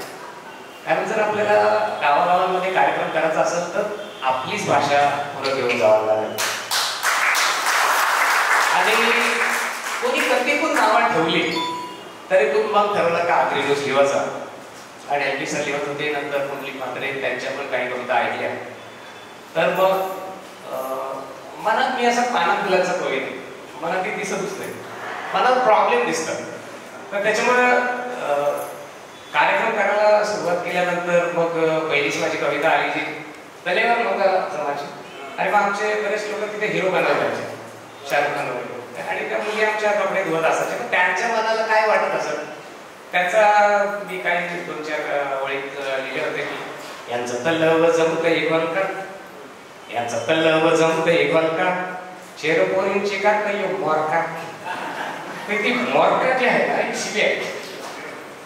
कारण जर आपल्याला गावागावांमध्ये कार्यक्रम करायचा असेल तर आपलीच भाषा पुढे घेऊन जावं लागेल. आणि कोणी कधीकून नावं ठेवली तरी तुम्ही मग ठरवलं का आगरी डोस लिवायचा. आणि LP सर लिहत होते, नंतर पुंडलिक म्हात्रे त्यांच्या पण काही कविता ऐकल्या. तर मग मनात मी असं पानात फुलांचा कविता मला ती दिसतच नाही, मला प्रॉब्लेम दिसतात. तर त्याच्यामुळे कार्यक्रम करायला सुरुवात केल्यानंतर मग पहिलीच माझी कविता आली जी तलेवर लोक जमायची. आणि मग आमचे बरेच लोक तिथे हिरो बनायला जायचे, शाहरुख खान वगैरे, आणि त्या मुली आमच्या कपडे धुवत असायच्या. त्यांच्या मनाला काय वाटत असत त्याचा मी काही 2-4 ओळीत लिहिले होते की यांचं तल्लव जमतं एकवाल का, यांचं तल्लव जमतं एकवाल का, चेरपोरींची का काही मोरका. ती मोरका जी आहे ना शिवी आहे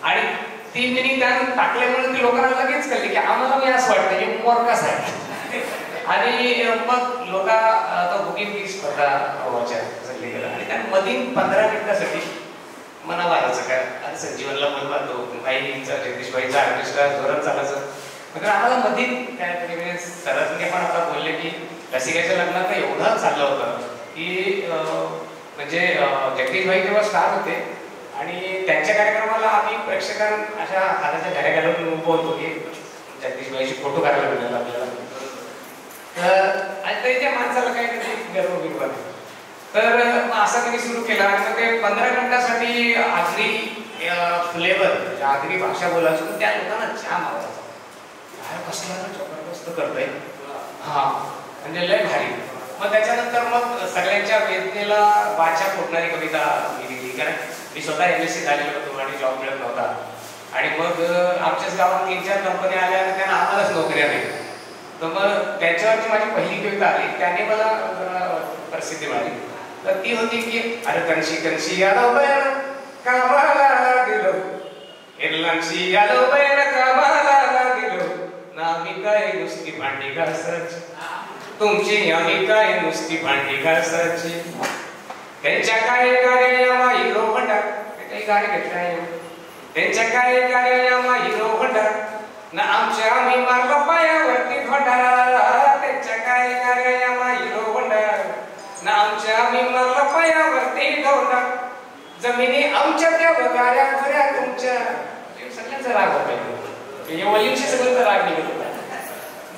आणि ती मिनिंग त्यानं टाकल्यामुळे ती लोकांना लगेच कळली की आम्हाला मी असं वाटतं की मोरकाच आहे. आणि मग लोक आता बुकिंग स्पर्धा व्हायच्या सगळी गेला आणि त्या मधील 15 मिनिटासाठी मना मारायचं काय आणि संजीवनला पण पाहतो बाईचा जगदीशबाईचा ऑर्केस्ट्रा जोरात चालायचं. म्हणजे आम्हाला मधील काय सरसने पण आता बोलले की रसिकाच्या लग्नात एवढं चाललं होतं की म्हणजे जगदीशबाई तेव्हा स्टार होते आणि त्यांच्या कार्यक्रमाला आम्ही प्रेक्षकांना अशा हाताच्या घड्या घालून उभं होतो की जगदीशबाईची फोटो काढायला मिळाला आपल्याला. आणि तरी त्या माणसाला काही कधी गर्व बिरवा नाही. तर असं त्यांनी सुरू केला आणि मग ते 15 मिनिटासाठी आगरी फ्लेवर आगरी भाषा बोलायचं त्या लोकांना जाम आवडायचं. काय कसला जबरदस्त करतोय हा म्हणजे लय भारी. मग त्याच्यानंतर मग सगळ्यांच्या वेदनेला वाचा फुटणारी कविता मी लिहिली, कारण मी स्वतः MSc झालेलो होतो आणि जॉब मिळत नव्हता. आणि मग आमच्याच गावात 3-4 कंपन्या आल्या आणि त्यांना आम्हालाच नोकऱ्या नाही. तर मग त्याच्यावरची माझी पहिली कविता आली, त्याने मला प्रसिद्धी मिळाली. तर ती होती की अरे कणशी कणशी आलो बैल कामाला गेलो, एरलांशी आलो बैल कामाला गेलो, ना मी काय नुसती भांडी घासायची, तुमची आम्ही काय नुसती भांडी घासायची. त्यांच्या काय गाड्या हिरो होंडा, काही गाडी घेतल्या त्यांच्या काय गाड्या हिरो होंडा, ना आमच्या आम्ही मारला पायावरती घोंडा. त्यांच्या काय गाड्या हिरो होंडा, ना आमच्या आम्ही मारला पायावरती घोंडा. जमिनी आमच्या त्या गाड्या खऱ्या तुमच्या, सगळ्यांचा राग होता, वलींशी सगळ्यांचा राग निघत होता.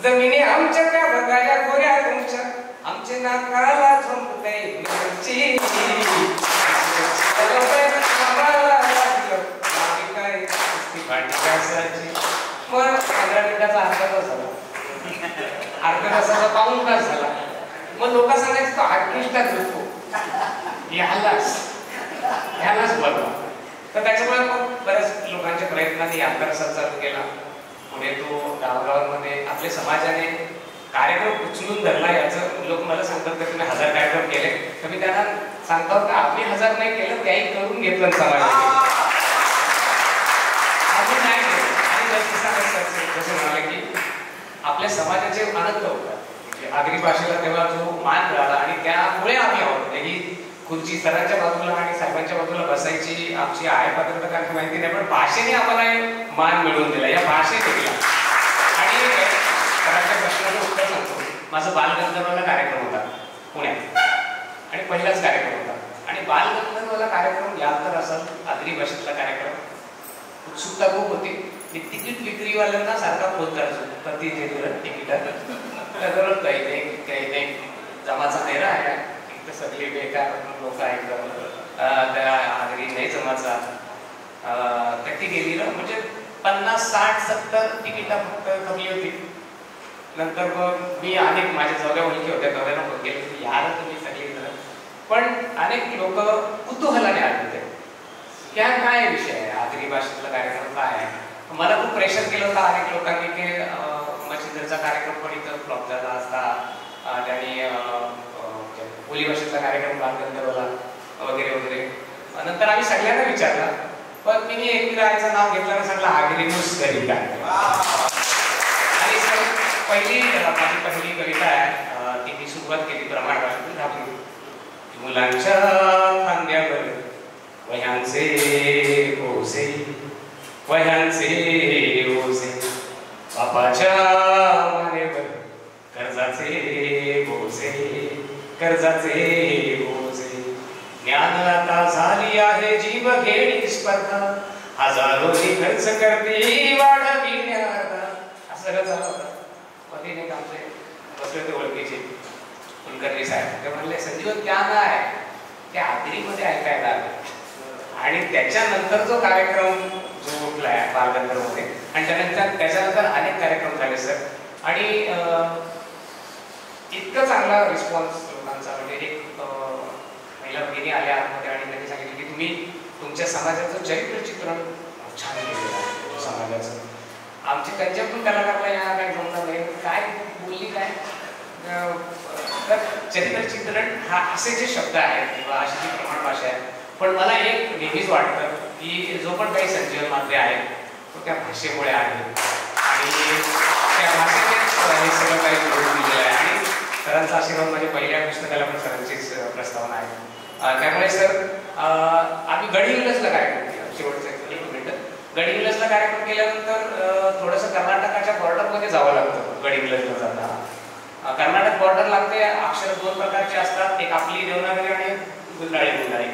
जमिनी आमच्या त्या बघायला गोऱ्या तुमच्या, आमचे नाकाला झोंबते मिरची. मग 15 मिनिटाचा अर्धा तास झाला, अर्धा तासाचा पाऊण तास झाला. मग लोक सांगायचं तो आर्टिस्टला झोपतो, ह्यालाच बघा. तर त्याच्यामुळे मग बऱ्याच लोकांच्या प्रयत्नांनी यात्रा चालू केला. पुढे तो गावगावांमध्ये आपल्या समाजाने कार्यक्रम उचलून धरला. याचं लोक मला सांगतात की तुम्ही 1000 कार्यक्रम केले, तर मी त्यांना सांगतो की आम्ही 1000 नाही केलं, त्याही करून घेतलं समाजाने. आम्ही नाही केलं. आणि जसं म्हणाले की आपल्या समाजाचे आनंद होता, आगरी भाषेला तेव्हा जो मान मिळाला आणि त्यामुळे आम्ही आहोत. ही खुर्ची सरांच्या बाजूला आणि साहेबांच्या बाजूला बसायची आमची आहे पात्रता काय माहिती नाही, पण भाषेने आम्हाला मान मिळवून दिला, या भाषेने दिला. आणि सरांच्या प्रश्नाचं उत्तर सांगतो. माझा बालगंधर्वला कार्यक्रम होता पुण्यात आणि पहिलाच कार्यक्रम होता. आणि बालगंधर्वला कार्यक्रम या तर असाल आगरी भाषेतला कार्यक्रम, उत्सुकता खूप होती. मी तिकीट विक्रीवाल्यांना सारखा फोन करायचो, कधी दिलं तिकीट, काही नाही जमाचा नेरा आहे, एक तर सगळी बेकार लोक आहेत, त्या आगरी नाही जमाचा. कधी गेली ना म्हणजे 50, 60, 70 तिकीटा फक्त कमी होती. नंतर मग मी अनेक माझ्या जवळ ओळखी होत्या, जवळ्यांना फोन केले की यार तुम्ही सगळी जण, पण अनेक लोक कुतूहलाने आले होते क्या काय विषय आहे, आगरी भाषेतला कार्यक्रम काय आहे. मला खूप प्रेशर केलं होतं अनेक लोकांनी की मच्छिंद्रचा कार्यक्रम पण इथं फ्लॉप झाला असता, त्यांनी बोली भाषेचा कार्यक्रम बालगंधर्वला वगैरे वगैरे. नंतर आम्ही सगळ्यांना विचारलं, पण मी एकविराचं नाव घेतलं आणि सांगलं आगरी नुस कविता. आणि सर माझी पहिली कविता आहे ती मी सुरुवात केली प्रमाण भाषेतून राबली. मुलांच्या खांद्यावर वह्यांचे ओझे, वह्यांचे ओझे, बापाच्या मानेवर कर्जाचे बोझे, कर्जाचे बोझे. ज्ञान आता झाली आहे जीव घेणी स्पर्धा, हजारोनी खर्च करते वाढविण्याचा. असं सगळं झालं होतं. पतीने आमचे बसले होते ओळखीचे कुलकर्णी साहेब, ते म्हणले संजीवन त्या नाही त्या आगरीमध्ये ऐकायला आले. आणि त्याच्यानंतर जो कार्यक्रम जो उठलाय बालगंधर्वमध्ये आणि त्याच्यानंतर अनेक कार्यक्रम झाले सर. आणि इतकं चांगला रिस्पॉन्स लोकांचा, म्हणजे एक महिला भगिनी आल्या आतमध्ये आणि त्यांनी सांगितलं की तुम्ही तुमच्या समाजाचं चरित्र चित्रण छान केलेलं आहे समाजाचं. आमचे त्यांच्या पण कलाकारला या काही जमणार नाही, काय बोलली काय. तर चरित्र चित्रण हा असे जे शब्द आहेत किंवा अशी जी प्रमाण भाषा आहे, पण मला एक नेहमीच वाटतं की जो पण काही संजीवन म्हात्रे आहे तो त्या भाषेमुळे आहे आणि त्या भाषेनेच हे सगळं काही जोडून दिलेलं आहे. आणि सरांचा आशीर्वाद माझ्या पहिल्या पुस्तकाला पण सरांचीच प्रस्तावना आहे. त्यामुळे सर आम्ही गडहिंग्लजला कार्यक्रम केला. शेवटचं 1 मिनिट. गडहिंग्लजला कार्यक्रम केल्यानंतर थोडंसं कर्नाटकाच्या बॉर्डरमध्ये जावं लागतं. गडहिंग्लजला जाताना कर्नाटक बॉर्डर लागते. अक्षर 2 प्रकारचे असतात, एक आपली देवनागरी आणि गुंडाळी गुंडाळी.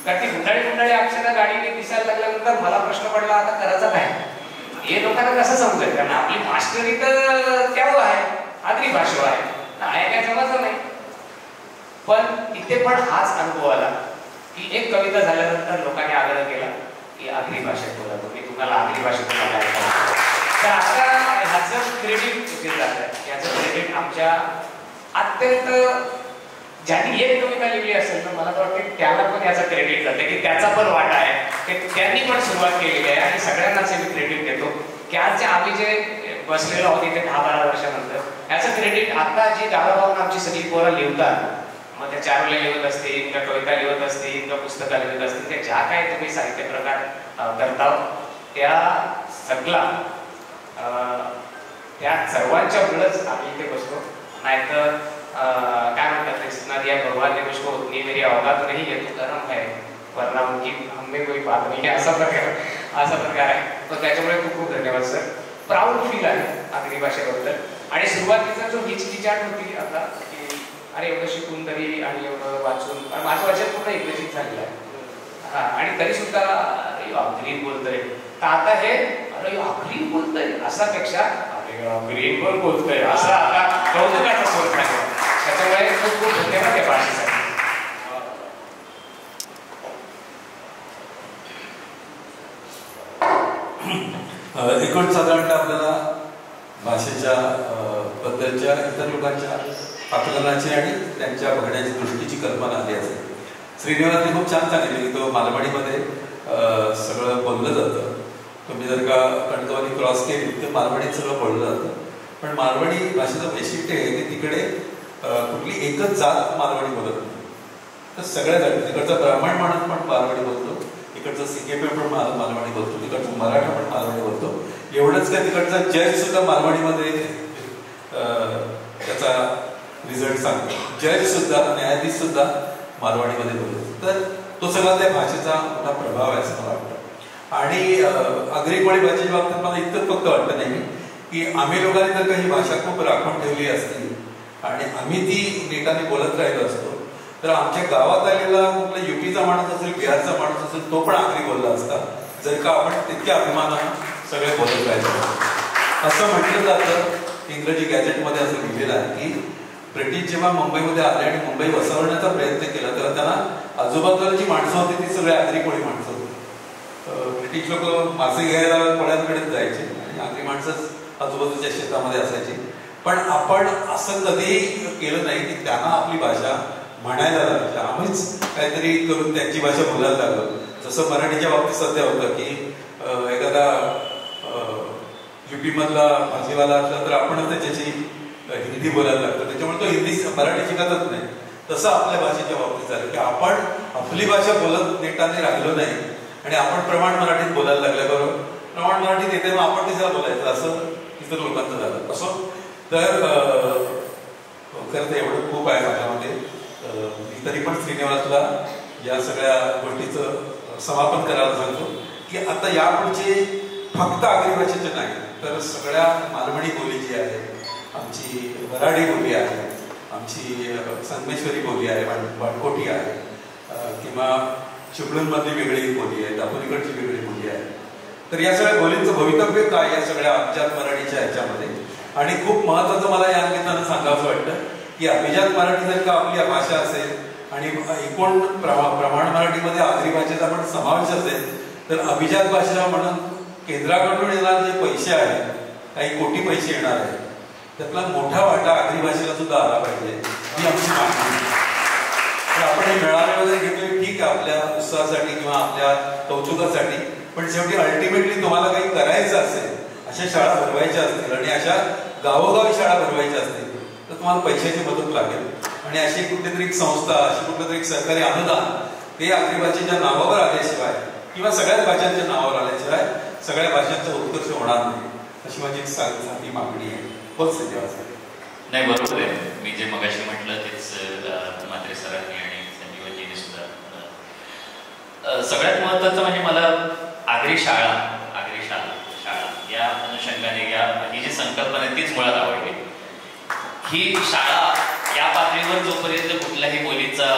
तर ती गुंडाळी अक्षर गाडीने दिसायला लागल्यानंतर मला प्रश्न पडला आता करायचं काय. हे लोकांना कसं समजेल, कारण आपली मास्टरी तर त्यावर आहे, आगरी भाषेवर आहे. नाही काय समजलं नाही. पण इथे पण हाच अनुभव आला की एक कविता झाल्यानंतर लोकांनी आग्रह केला की आगरी भाषेत बोला, तुम्ही तुम्हाला आगरी भाषेतून बोलायला. तर आता ह्याचं क्रेडिट जे झालं याचं क्रेडिट आमच्या अत्यंत ज्यांनी एक कविता लिहिली असेल ना, मला तर वाटतं त्याला पण याचं क्रेडिट जाते की त्याचा पण वाटा आहे, की त्यांनी पण सुरुवात केलेली आहे. आणि सगळ्यांनाच मी क्रेडिट देतो की आज आम्ही जे बसलेलो आहोत इथे 10-12 वर्षानंतर याचं क्रेडिट आता जी गावागावून आमची सगळी पोरं लिहितात, मग त्या चारोल्या लिहित असतील, त्या कविता लिहित असतील, किंवा पुस्तकं लिहित असतील, त्या ज्या काय तुम्ही साहित्य प्रकार करता त्या सगळा त्या सर्वांच्या मुळेच आम्ही इथे बसतो. नाहीतर काय म्हणतात या भगवान ने मुझको उतनी मेरी औकात नहीं है तो कर्म है वरना उनकी हमें कोई बात नहीं है, असा प्रकार आहे. तर त्याच्यामुळे खूप खूप धन्यवाद सर. प्राऊड फील आहे आगरी भाषेबद्दल. आणि सुरुवातीचा जो हिचकिचाट होती आता की अरे एवढं शिकून तरी आणि एवढं वाचून, माझं वाचन पूर्ण इंग्रजीत झालेलं आहे आणि तरी सुद्धा अरे आगरी बोलतोय. तर आता हे अरे आगरी बोलतोय असापेक्षा अरे आगरी पण बोलतोय असा आता कौतुकाचा स्वर आहे. त्याच्यामुळे खूप खूप धन्यवाद या भाषेसाठी. एकूण साधारणतः आपल्याला भाषेच्या बद्दलच्या इतर लोकांच्या आकलनाची आणि त्यांच्या बघण्याची दृष्टीची कल्पना आली असेल. श्रीनिवासने खूप छान सांगितले की तो मालवणीमध्ये सगळं बोललं जातं. तुम्ही जर का कणकवली क्रॉस केली तर मालवणीत सगळं बोललं जातं. पण मालवणी भाषेचं वैशिष्ट्य आहे की तिकडे कुठली एकच जात मालवणी बोलत नाही, तर सगळ्या जाती, तिकडचा ब्राह्मण माणूस पण मालवणी बोलतो, तिकडचा सिकेपे पण मालवणी बोलतो, तिकडचा मराठा पण मालवणी बोलतो. एवढंच काय तिकडचा जज सुद्धा मालवणीमध्ये त्याचा रिझल्ट सांगतो. जज सुद्धा, न्यायाधीश सुद्धा मालवणीमध्ये बोलतो. तर तो सगळा त्या भाषेचा मोठा प्रभाव आहे असं मला वाटतं. आणि आगरी कोळी भाषेच्या बाबतीत मला इतकंच फक्त वाटतं नाही की आम्ही लोकांनी जर काही भाषा खूप राखून ठेवली असती आणि आम्ही ती नीटाने बोलत राहिलो असतो तर आमच्या गावात आलेला कुठला युपीचा माणूस असेल, बिहारचा माणूस असेल, तो पण आगरी बोलला असता जर का आपण तितक्या अभिमानानं सगळे बोलत राहिलो. असं म्हटलं जातं इंग्रजी गॅझेटमध्ये असं लिहिलेलं आहे की ब्रिटिश जेव्हा मुंबईमध्ये आले आणि मुंबई वसवण्याचा प्रयत्न केला तेव्हा त्यांना आजूबाजूला जी माणसं होती ती सगळी आगरी कोळी माणसं होती. ब्रिटिश लोक मासे घ्यायला कोळ्यांकडेच जायचे आणि आगरी माणसंच आजूबाजूच्या शेतामध्ये असायची. पण आपण असं कधी केलं नाही की त्यांना आपली भाषा म्हणायला लागली, आम्हीच काहीतरी करून त्यांची भाषा बोलायला लागलो. जसं मराठीच्या बाबतीत सध्या होतं की एखादा युपी मधला भाजीवाला असला तर आपणच त्याच्याशी हिंदी बोलायला लागतो, त्याच्यामुळे तो हिंदी मराठी शिकतच नाही. तसं आपल्या भाषेच्या बाबतीत झालं की आपण आपली भाषा बोलत नेटाने राहिलो नाही आणि आपण प्रमाण मराठीत बोलायला लागल्या. बरोबर, प्रमाण मराठीत येते मग आपण तिला बोलायचं असं इतर लोकांचं झालं. असं तर खरं तर एवढं खूप आहे माझ्यामध्ये. मी तरी पण श्रीनिवासला या सगळ्या गोष्टीचं समापन करायला सांगतो की आता यापुढचे फक्त आगरी भाषेचे नाही तर सगळ्या मालवणी बोली जी आहे, आमची वराडी बोली आहे, आमची संगमेश्वरी बोली आहे, वाटकोटी आहे, किंवा चिपळूणमधली वेगळी बोली आहे, दापोलीकडची वेगळी बोली आहे. तर या सगळ्या बोलींचं भवितव्य काय या सगळ्या अभिजात मराठीच्या ह्याच्यामध्ये. आणि खूप महत्वाचं मला या निमित्तानं सांगावं वाटतं की अभिजात मराठी जर का आपली भाषा असेल आणि एकूण प्रमाण मराठीमध्ये आगरी भाषेचा पण समावेश असेल तर अभिजात भाषा म्हणून केंद्राकडून येणारे जे पैसे आहेत, काही कोटी पैसे येणार आहेत, त्यातला मोठा वाटा आगरी भाषेला सुद्धा आला पाहिजे ही आमची मागणी. तर आपण हे मेळावे वगैरे घेतोय ठीक आहे आपल्या उत्साहासाठी किंवा आपल्या कौतुकासाठी, पण शेवटी अल्टिमेटली तुम्हाला काही करायचं असेल, अशा शाळा भरवायच्या असतील आणि अशा गावोगावी शाळा भरवायच्या असतील तर तुम्हाला पैशाची मदत लागेल. आणि अशी कुठलीतरी एक संस्था, अशी कुठलं तरी सरकारी अनुदान ते आगरी भाषेच्या नावावर आल्याशिवाय किंवा सगळ्याच भाषांच्या नावावर आल्याशिवाय सगळ्या भाषांचा उत्कर्ष होणार नाही, अशी माझी एक साधी मागणी आहे. होत नाही, बरोबर आहे. मी जे मगाशी म्हटलं तेच म्हात्रे सरांनी आणि संजीवनजींनी सुद्धा. सगळ्यात महत्वाचं म्हणजे मला आगरी शाळा या अनुषंगाने ही जी संकल्पना आहे तीच मुळात आवडली. ही शाळा या पातळीवर जोपर्यंत कुठल्याही बोलीचा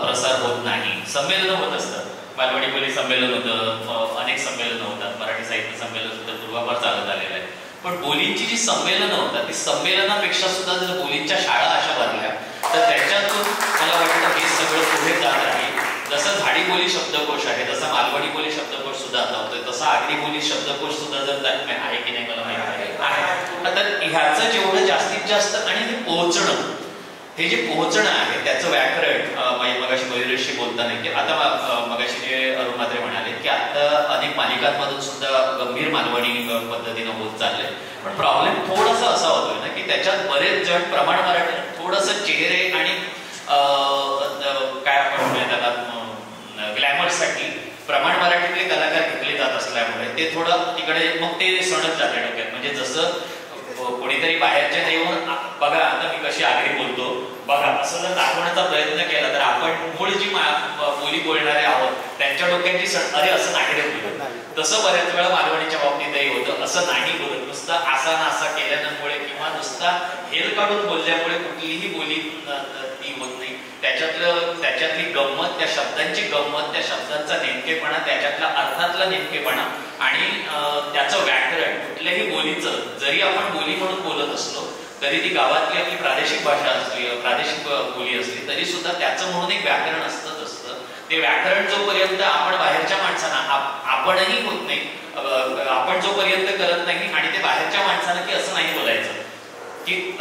प्रसार होत नाही, संमेलन होत असतं, मालवणी बोली संमेलन होतं, अनेक संमेलन होतात, मराठी साहित्य संमेलन सुद्धा पूर्वापार चालत आलेलं आहे, पण बोलींची जी संमेलनं होतात ती संमेलनापेक्षा सुद्धा जर बोलींच्या शाळा अशा भरल्या तर त्याच्यातून मला वाटतं हे सगळं पुढे जात राहील. जसं झाडी बोली शब्दकोश आहे, जसा मालवणी बोली शब्दकोश सुद्धा आता होतोय, तसा आगरी बोली शब्दकोश सुद्धा जर आहे की नाही मला माहिती आहे. तर ह्याचं जेवढं जास्तीत जास्त आणि हे पोहोचणं, हे जे पोहोचणं आहे त्याचं व्याकरण मगाशी मयुरेशशी बोलताना की आता मगाशी जे अरुण म्हात्रे म्हणाले की आता अनेक मालिकांमधून सुद्धा गंभीर मालवणी पद्धतीनं होत चाललंय. पण प्रॉब्लेम थोडासा असा होतोय ना की त्याच्यात बरेच जण प्रमाण मराठी थोडंसं चेहरे आणि काय आपण म्हणूया त्याला ग्लॅमरसाठी प्रमाण मराठीतले कलाकार घेतले जात असल्यामुळे ते थोडं तिकडे मग ते सणत जाते डोक्यात. म्हणजे जसं कोणीतरी बाहेरच्या येऊन बघा आता मी कशी आगरी बोलतो बघा असं जर दाखवण्याचा प्रयत्न केला तर आपण मूळ जी बोली बोलणारे आहोत त्यांच्या डोक्याची अरे असं नाही रे बोलत. तसं बऱ्याच वेळा मालवणीच्या बाबतीतही होतं. असं नाही बोलत, नुसतं असा नासा केल्यामुळे किंवा नुसता हेल काढून बोलल्यामुळे कुठलीही बोली ती होत नाही. त्याच्यातली गंमत, त्या शब्दांची गंमत, त्या शब्दांचा नेमकेपणा, त्याच्यातला अर्थातला नेमकेपणा आणि त्याचं व्याकरण कुठल्याही बोलीचं जरी आपण बोली म्हणून बोलत असलो तरी ती गावातली आपली प्रादेशिक भाषा असली, प्रादेशिक बोली असली तरी सुद्धा त्याचं म्हणून एक व्याकरण असतंच असतं. ते व्याकरण जोपर्यंत आपण बाहेरच्या माणसांना आपणही होत नाही, आपण जोपर्यंत करत नाही आणि ते बाहेरच्या माणसांना की असं नाही बोलायचं की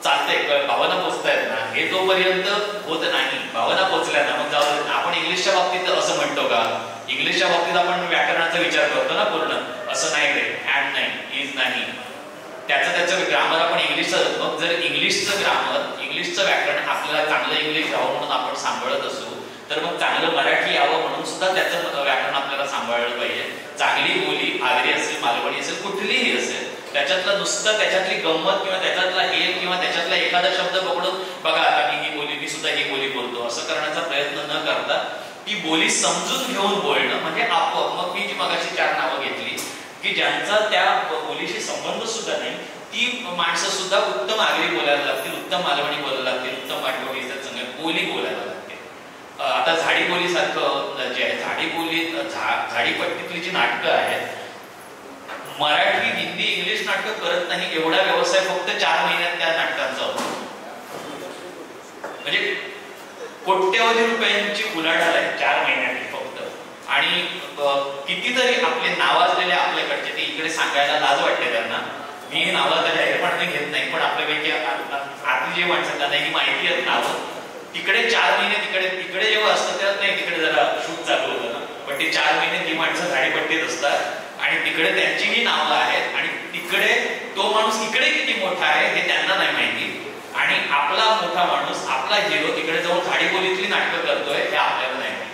चालतंय भावना पोचतायत ना, हे जोपर्यंत होत नाही, भावना पोचल्या ना मग जाऊ. आपण इंग्लिशच्या बाबतीत असं म्हणतो का? इंग्लिशच्या बाबतीत आपण व्याकरणाचा विचार करतो ना पूर्ण. असं नाही रे, ऍड नाही, इज नाही, त्याचं ग्रामर आपण इंग्लिशचं. मग जर इंग्लिशचं ग्रामर, इंग्लिशचं व्याकरण आपल्याला चांगलं इंग्लिश यावं म्हणून आपण सांभाळत असू तर मग चांगलं मराठी यावं म्हणून सुद्धा त्याचं व्याकरण आपल्याला सांभाळलं पाहिजे. चांगली बोली आगरी असेल, मालवणी असेल, कुठलीही असेल, त्याच्यातलं नुसतं त्याच्यातली गंमत किंवा त्याच्यातला हेल किंवा त्याच्यातला एखादा शब्द पकडून बघा आता मी ही बोली, मी सुद्धा ही बोली बोलतो असं करण्याचा प्रयत्न न करता ती बोली समजून घेऊन बोलणं म्हणजे आपोआप. मग मी जी मगाशी 4 नावं घेतली की ज्यांचा त्या बोलीशी संबंध सुद्धा नाही ती माणसं सुद्धा उत्तम आगरी बोलायला लागतील, उत्तम मालवणी बोलायला लागतील, उत्तम पाठवणी बोली बोलायला लागतील. आता झाडी बोली सारखं जे आहे, झाडी बोली झाडीपट्टीतली जी नाटकं आहेत, मराठी, हिंदी, इंग्लिश नाटकं करत नाही एवढा व्यवसाय फक्त 4 महिन्यात त्या नाटकांचा होतो. म्हणजे कोट्यवधी रुपयांची उलाढाल आहे 4 महिन्यात फक्त. आणि कितीतरी आपले नावाजलेले आपल्याकडचे ते इकडे सांगायला लाज वाटते त्यांना. मी हे नावं तर जाहीरपणाने घेत नाही, पण आपल्यापैकी आतली जे माणसं त्यांना ही माहिती आहेत नावं. तिकडे 4 महिने तिकडे जेव्हा असतं तेव्हा नाही, तिकडे जरा शूट चालू होतं ना, पण ते 4 महिने ती माणसं झाडीपट्टीत असतात आणि तिकडे त्यांचीही नावं आहेत आणि तिकडे तो माणूस इकडे किती मोठा आहे हे त्यांना नाही माहिती आणि आपला मोठा माणूस, आपला हिरो तिकडे जाऊन झाडीबोलीतली नाटकं करतोय हे आपल्याला नाही माहिती.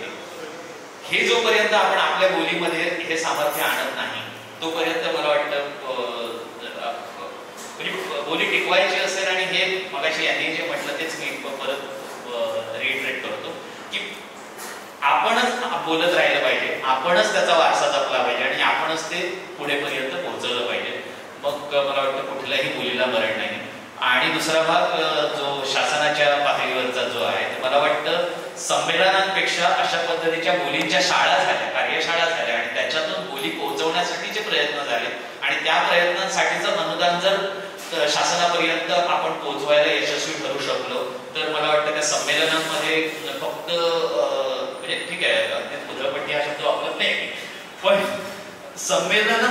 हे जोपर्यंत आपण आपल्या बोलीमध्ये हे सामर्थ्य आणत नाही तोपर्यंत मला वाटतं म्हणजे बोली टिकवायची असेल. आणि हे मगाशी यांनी जे म्हटलं तेच मी परत रिइटरेट करतो की आपणच बोलत राहिलं पाहिजे, आपणच त्याचा वारसा जपला पाहिजे आणि आपणच ते पुढेपर्यंत पोहोचवलं पाहिजे. मग मला वाटतं कुठल्याही बोलीला मरण नाही. आणि दुसरा भाग जो शासनाच्या पातळीवरचा जो आहे तर मला वाटतं संमेलनांपेक्षा अशा पद्धतीच्या बोलींच्या शाळा झाल्या, कार्यशाळा झाल्या आणि त्याच्यातून बोली पोहोचवण्यासाठीचे प्रयत्न झाले आणि त्या प्रयत्नांसाठीचं अनुदान जर शासनापर्यंत आपण पोहोचवायला यशस्वी ठरू शकलो तर मला वाटतं त्या संमेलनांमध्ये फक्त म्हणजे ठीक आहे मुद्रापट्टी हा शब्द वापरत नाही, पण संमेलन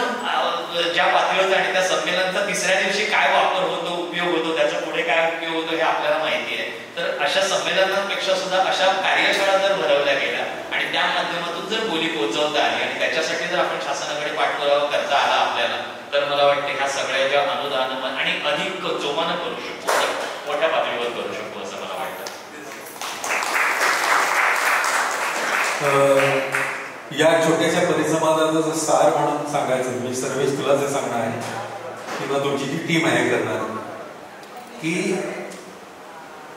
ज्या पातळीवर आणि त्या संमेलनाचा 3ऱ्या दिवशी काय वापर होतो, उपयोग होतो, त्याचा पुढे काय उपयोग होतो हे आपल्याला माहिती आहे. तर अशा संमेलनांपेक्षा सुद्धा अशा कार्यशाळा जर भरवल्या गेल्या आणि त्या माध्यमातून जर बोली पोहोचवता आली आणि त्याच्यासाठी जर आपण शासनाकडे पाठपुरावा करता आला आपल्याला तर मला वाटतं ह्या सगळ्याच्या अनुदान आणि अधिक जोमानं करू शकतो, मोठ्या पातळीवर करू शकतो असं मला वाटतं. या छोट्याशा परिसंवादाचं सार म्हणून सांगायचं मी सर्वेश तुला जे सांगणार आहे किंवा तुमची जी टीम आहे करणार की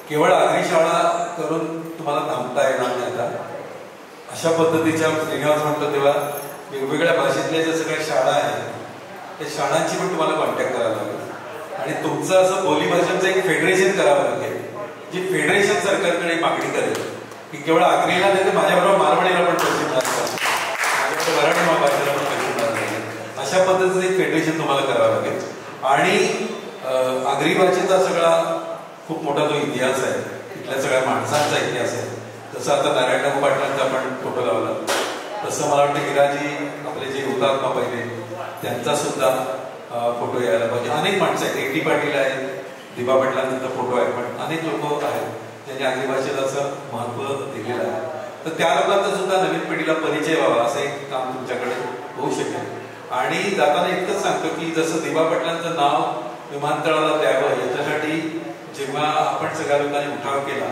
केवळ आगरी शाळा करून तुम्हाला थांबता येणार नाही. आता अशा पद्धतीच्या श्रीनिवास म्हणतो तेव्हा वेगवेगळ्या भाषेतल्या ज्या सगळ्या शाळा आहेत त्या शाळांची पण तुम्हाला कॉन्टॅक्ट करावं लागेल आणि तुमचं असं बोलीभाषांचं एक फेडरेशन करावं लागेल जी फेडरेशन सरकारकडे मागणी करेल की केवळ आगरीला नाही तर माझ्याबरोबर मालवणीला पण पैसे मिळाले, माझ्याबरोबर मराठी भाषेला पण पैसे मिळाले. अशा अशा पद्धतीचं एक फेडरेशन तुम्हाला करावं लागेल. आणि आगरी भाषेचा सगळा खूप मोठा जो इतिहास आहे, इथल्या सगळ्या माणसांचा इतिहास आहे. जसं आता नारायण पाटलांचा आपण फोटो लावला, तसं मला वाटतं हिराजी आपले जे हुतात्मा पहिले त्यांचा सुद्धा फोटो यायला पाहिजे. अनेक माणसं आहेत, एकटी पाटील आहेत, दिबा पाटलांचा फोटो आहे, पण अनेक लोक आहेत ज्यांनी आगरी भाषेला असं महत्त्व दिलेलं आहे. तर त्या लोकांचा सुद्धा नवीन पिढीला परिचय व्हावा असं एक काम तुमच्याकडे होऊ शकेल. आणि जाताना इतकंच सांगतो की जसं दिबा पाटलांचं नाव विमानतळाला द्यावं याच्यासाठी जेव्हा आपण सगळ्या लोकांनी उठाव केला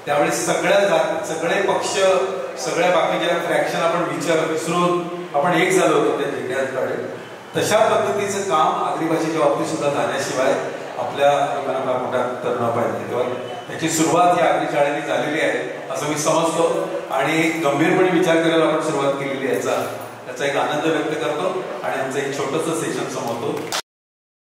त्यावेळेस सगळे पक्ष, सगळ्या बाकीच्या फ्रॅक्शन आपण विसरून आपण एक झालो होतो त्या जिल्ह्याकडे. तशा पद्धतीचं काम आगरी भाषेच्या बाबतीत सुद्धा झाल्याशिवाय आपल्या लोकांना फार मोठा तर न पाहिजे. तेव्हा त्याची सुरुवात ही आगरी शाळेने झालेली आहे असं मी समजतो आणि गंभीरपणे विचार करायला आपण सुरुवात केलेली आहे याचा एक आनंद व्यक्त करतो आणि आमचं एक छोटंसं सेशन संपवतो.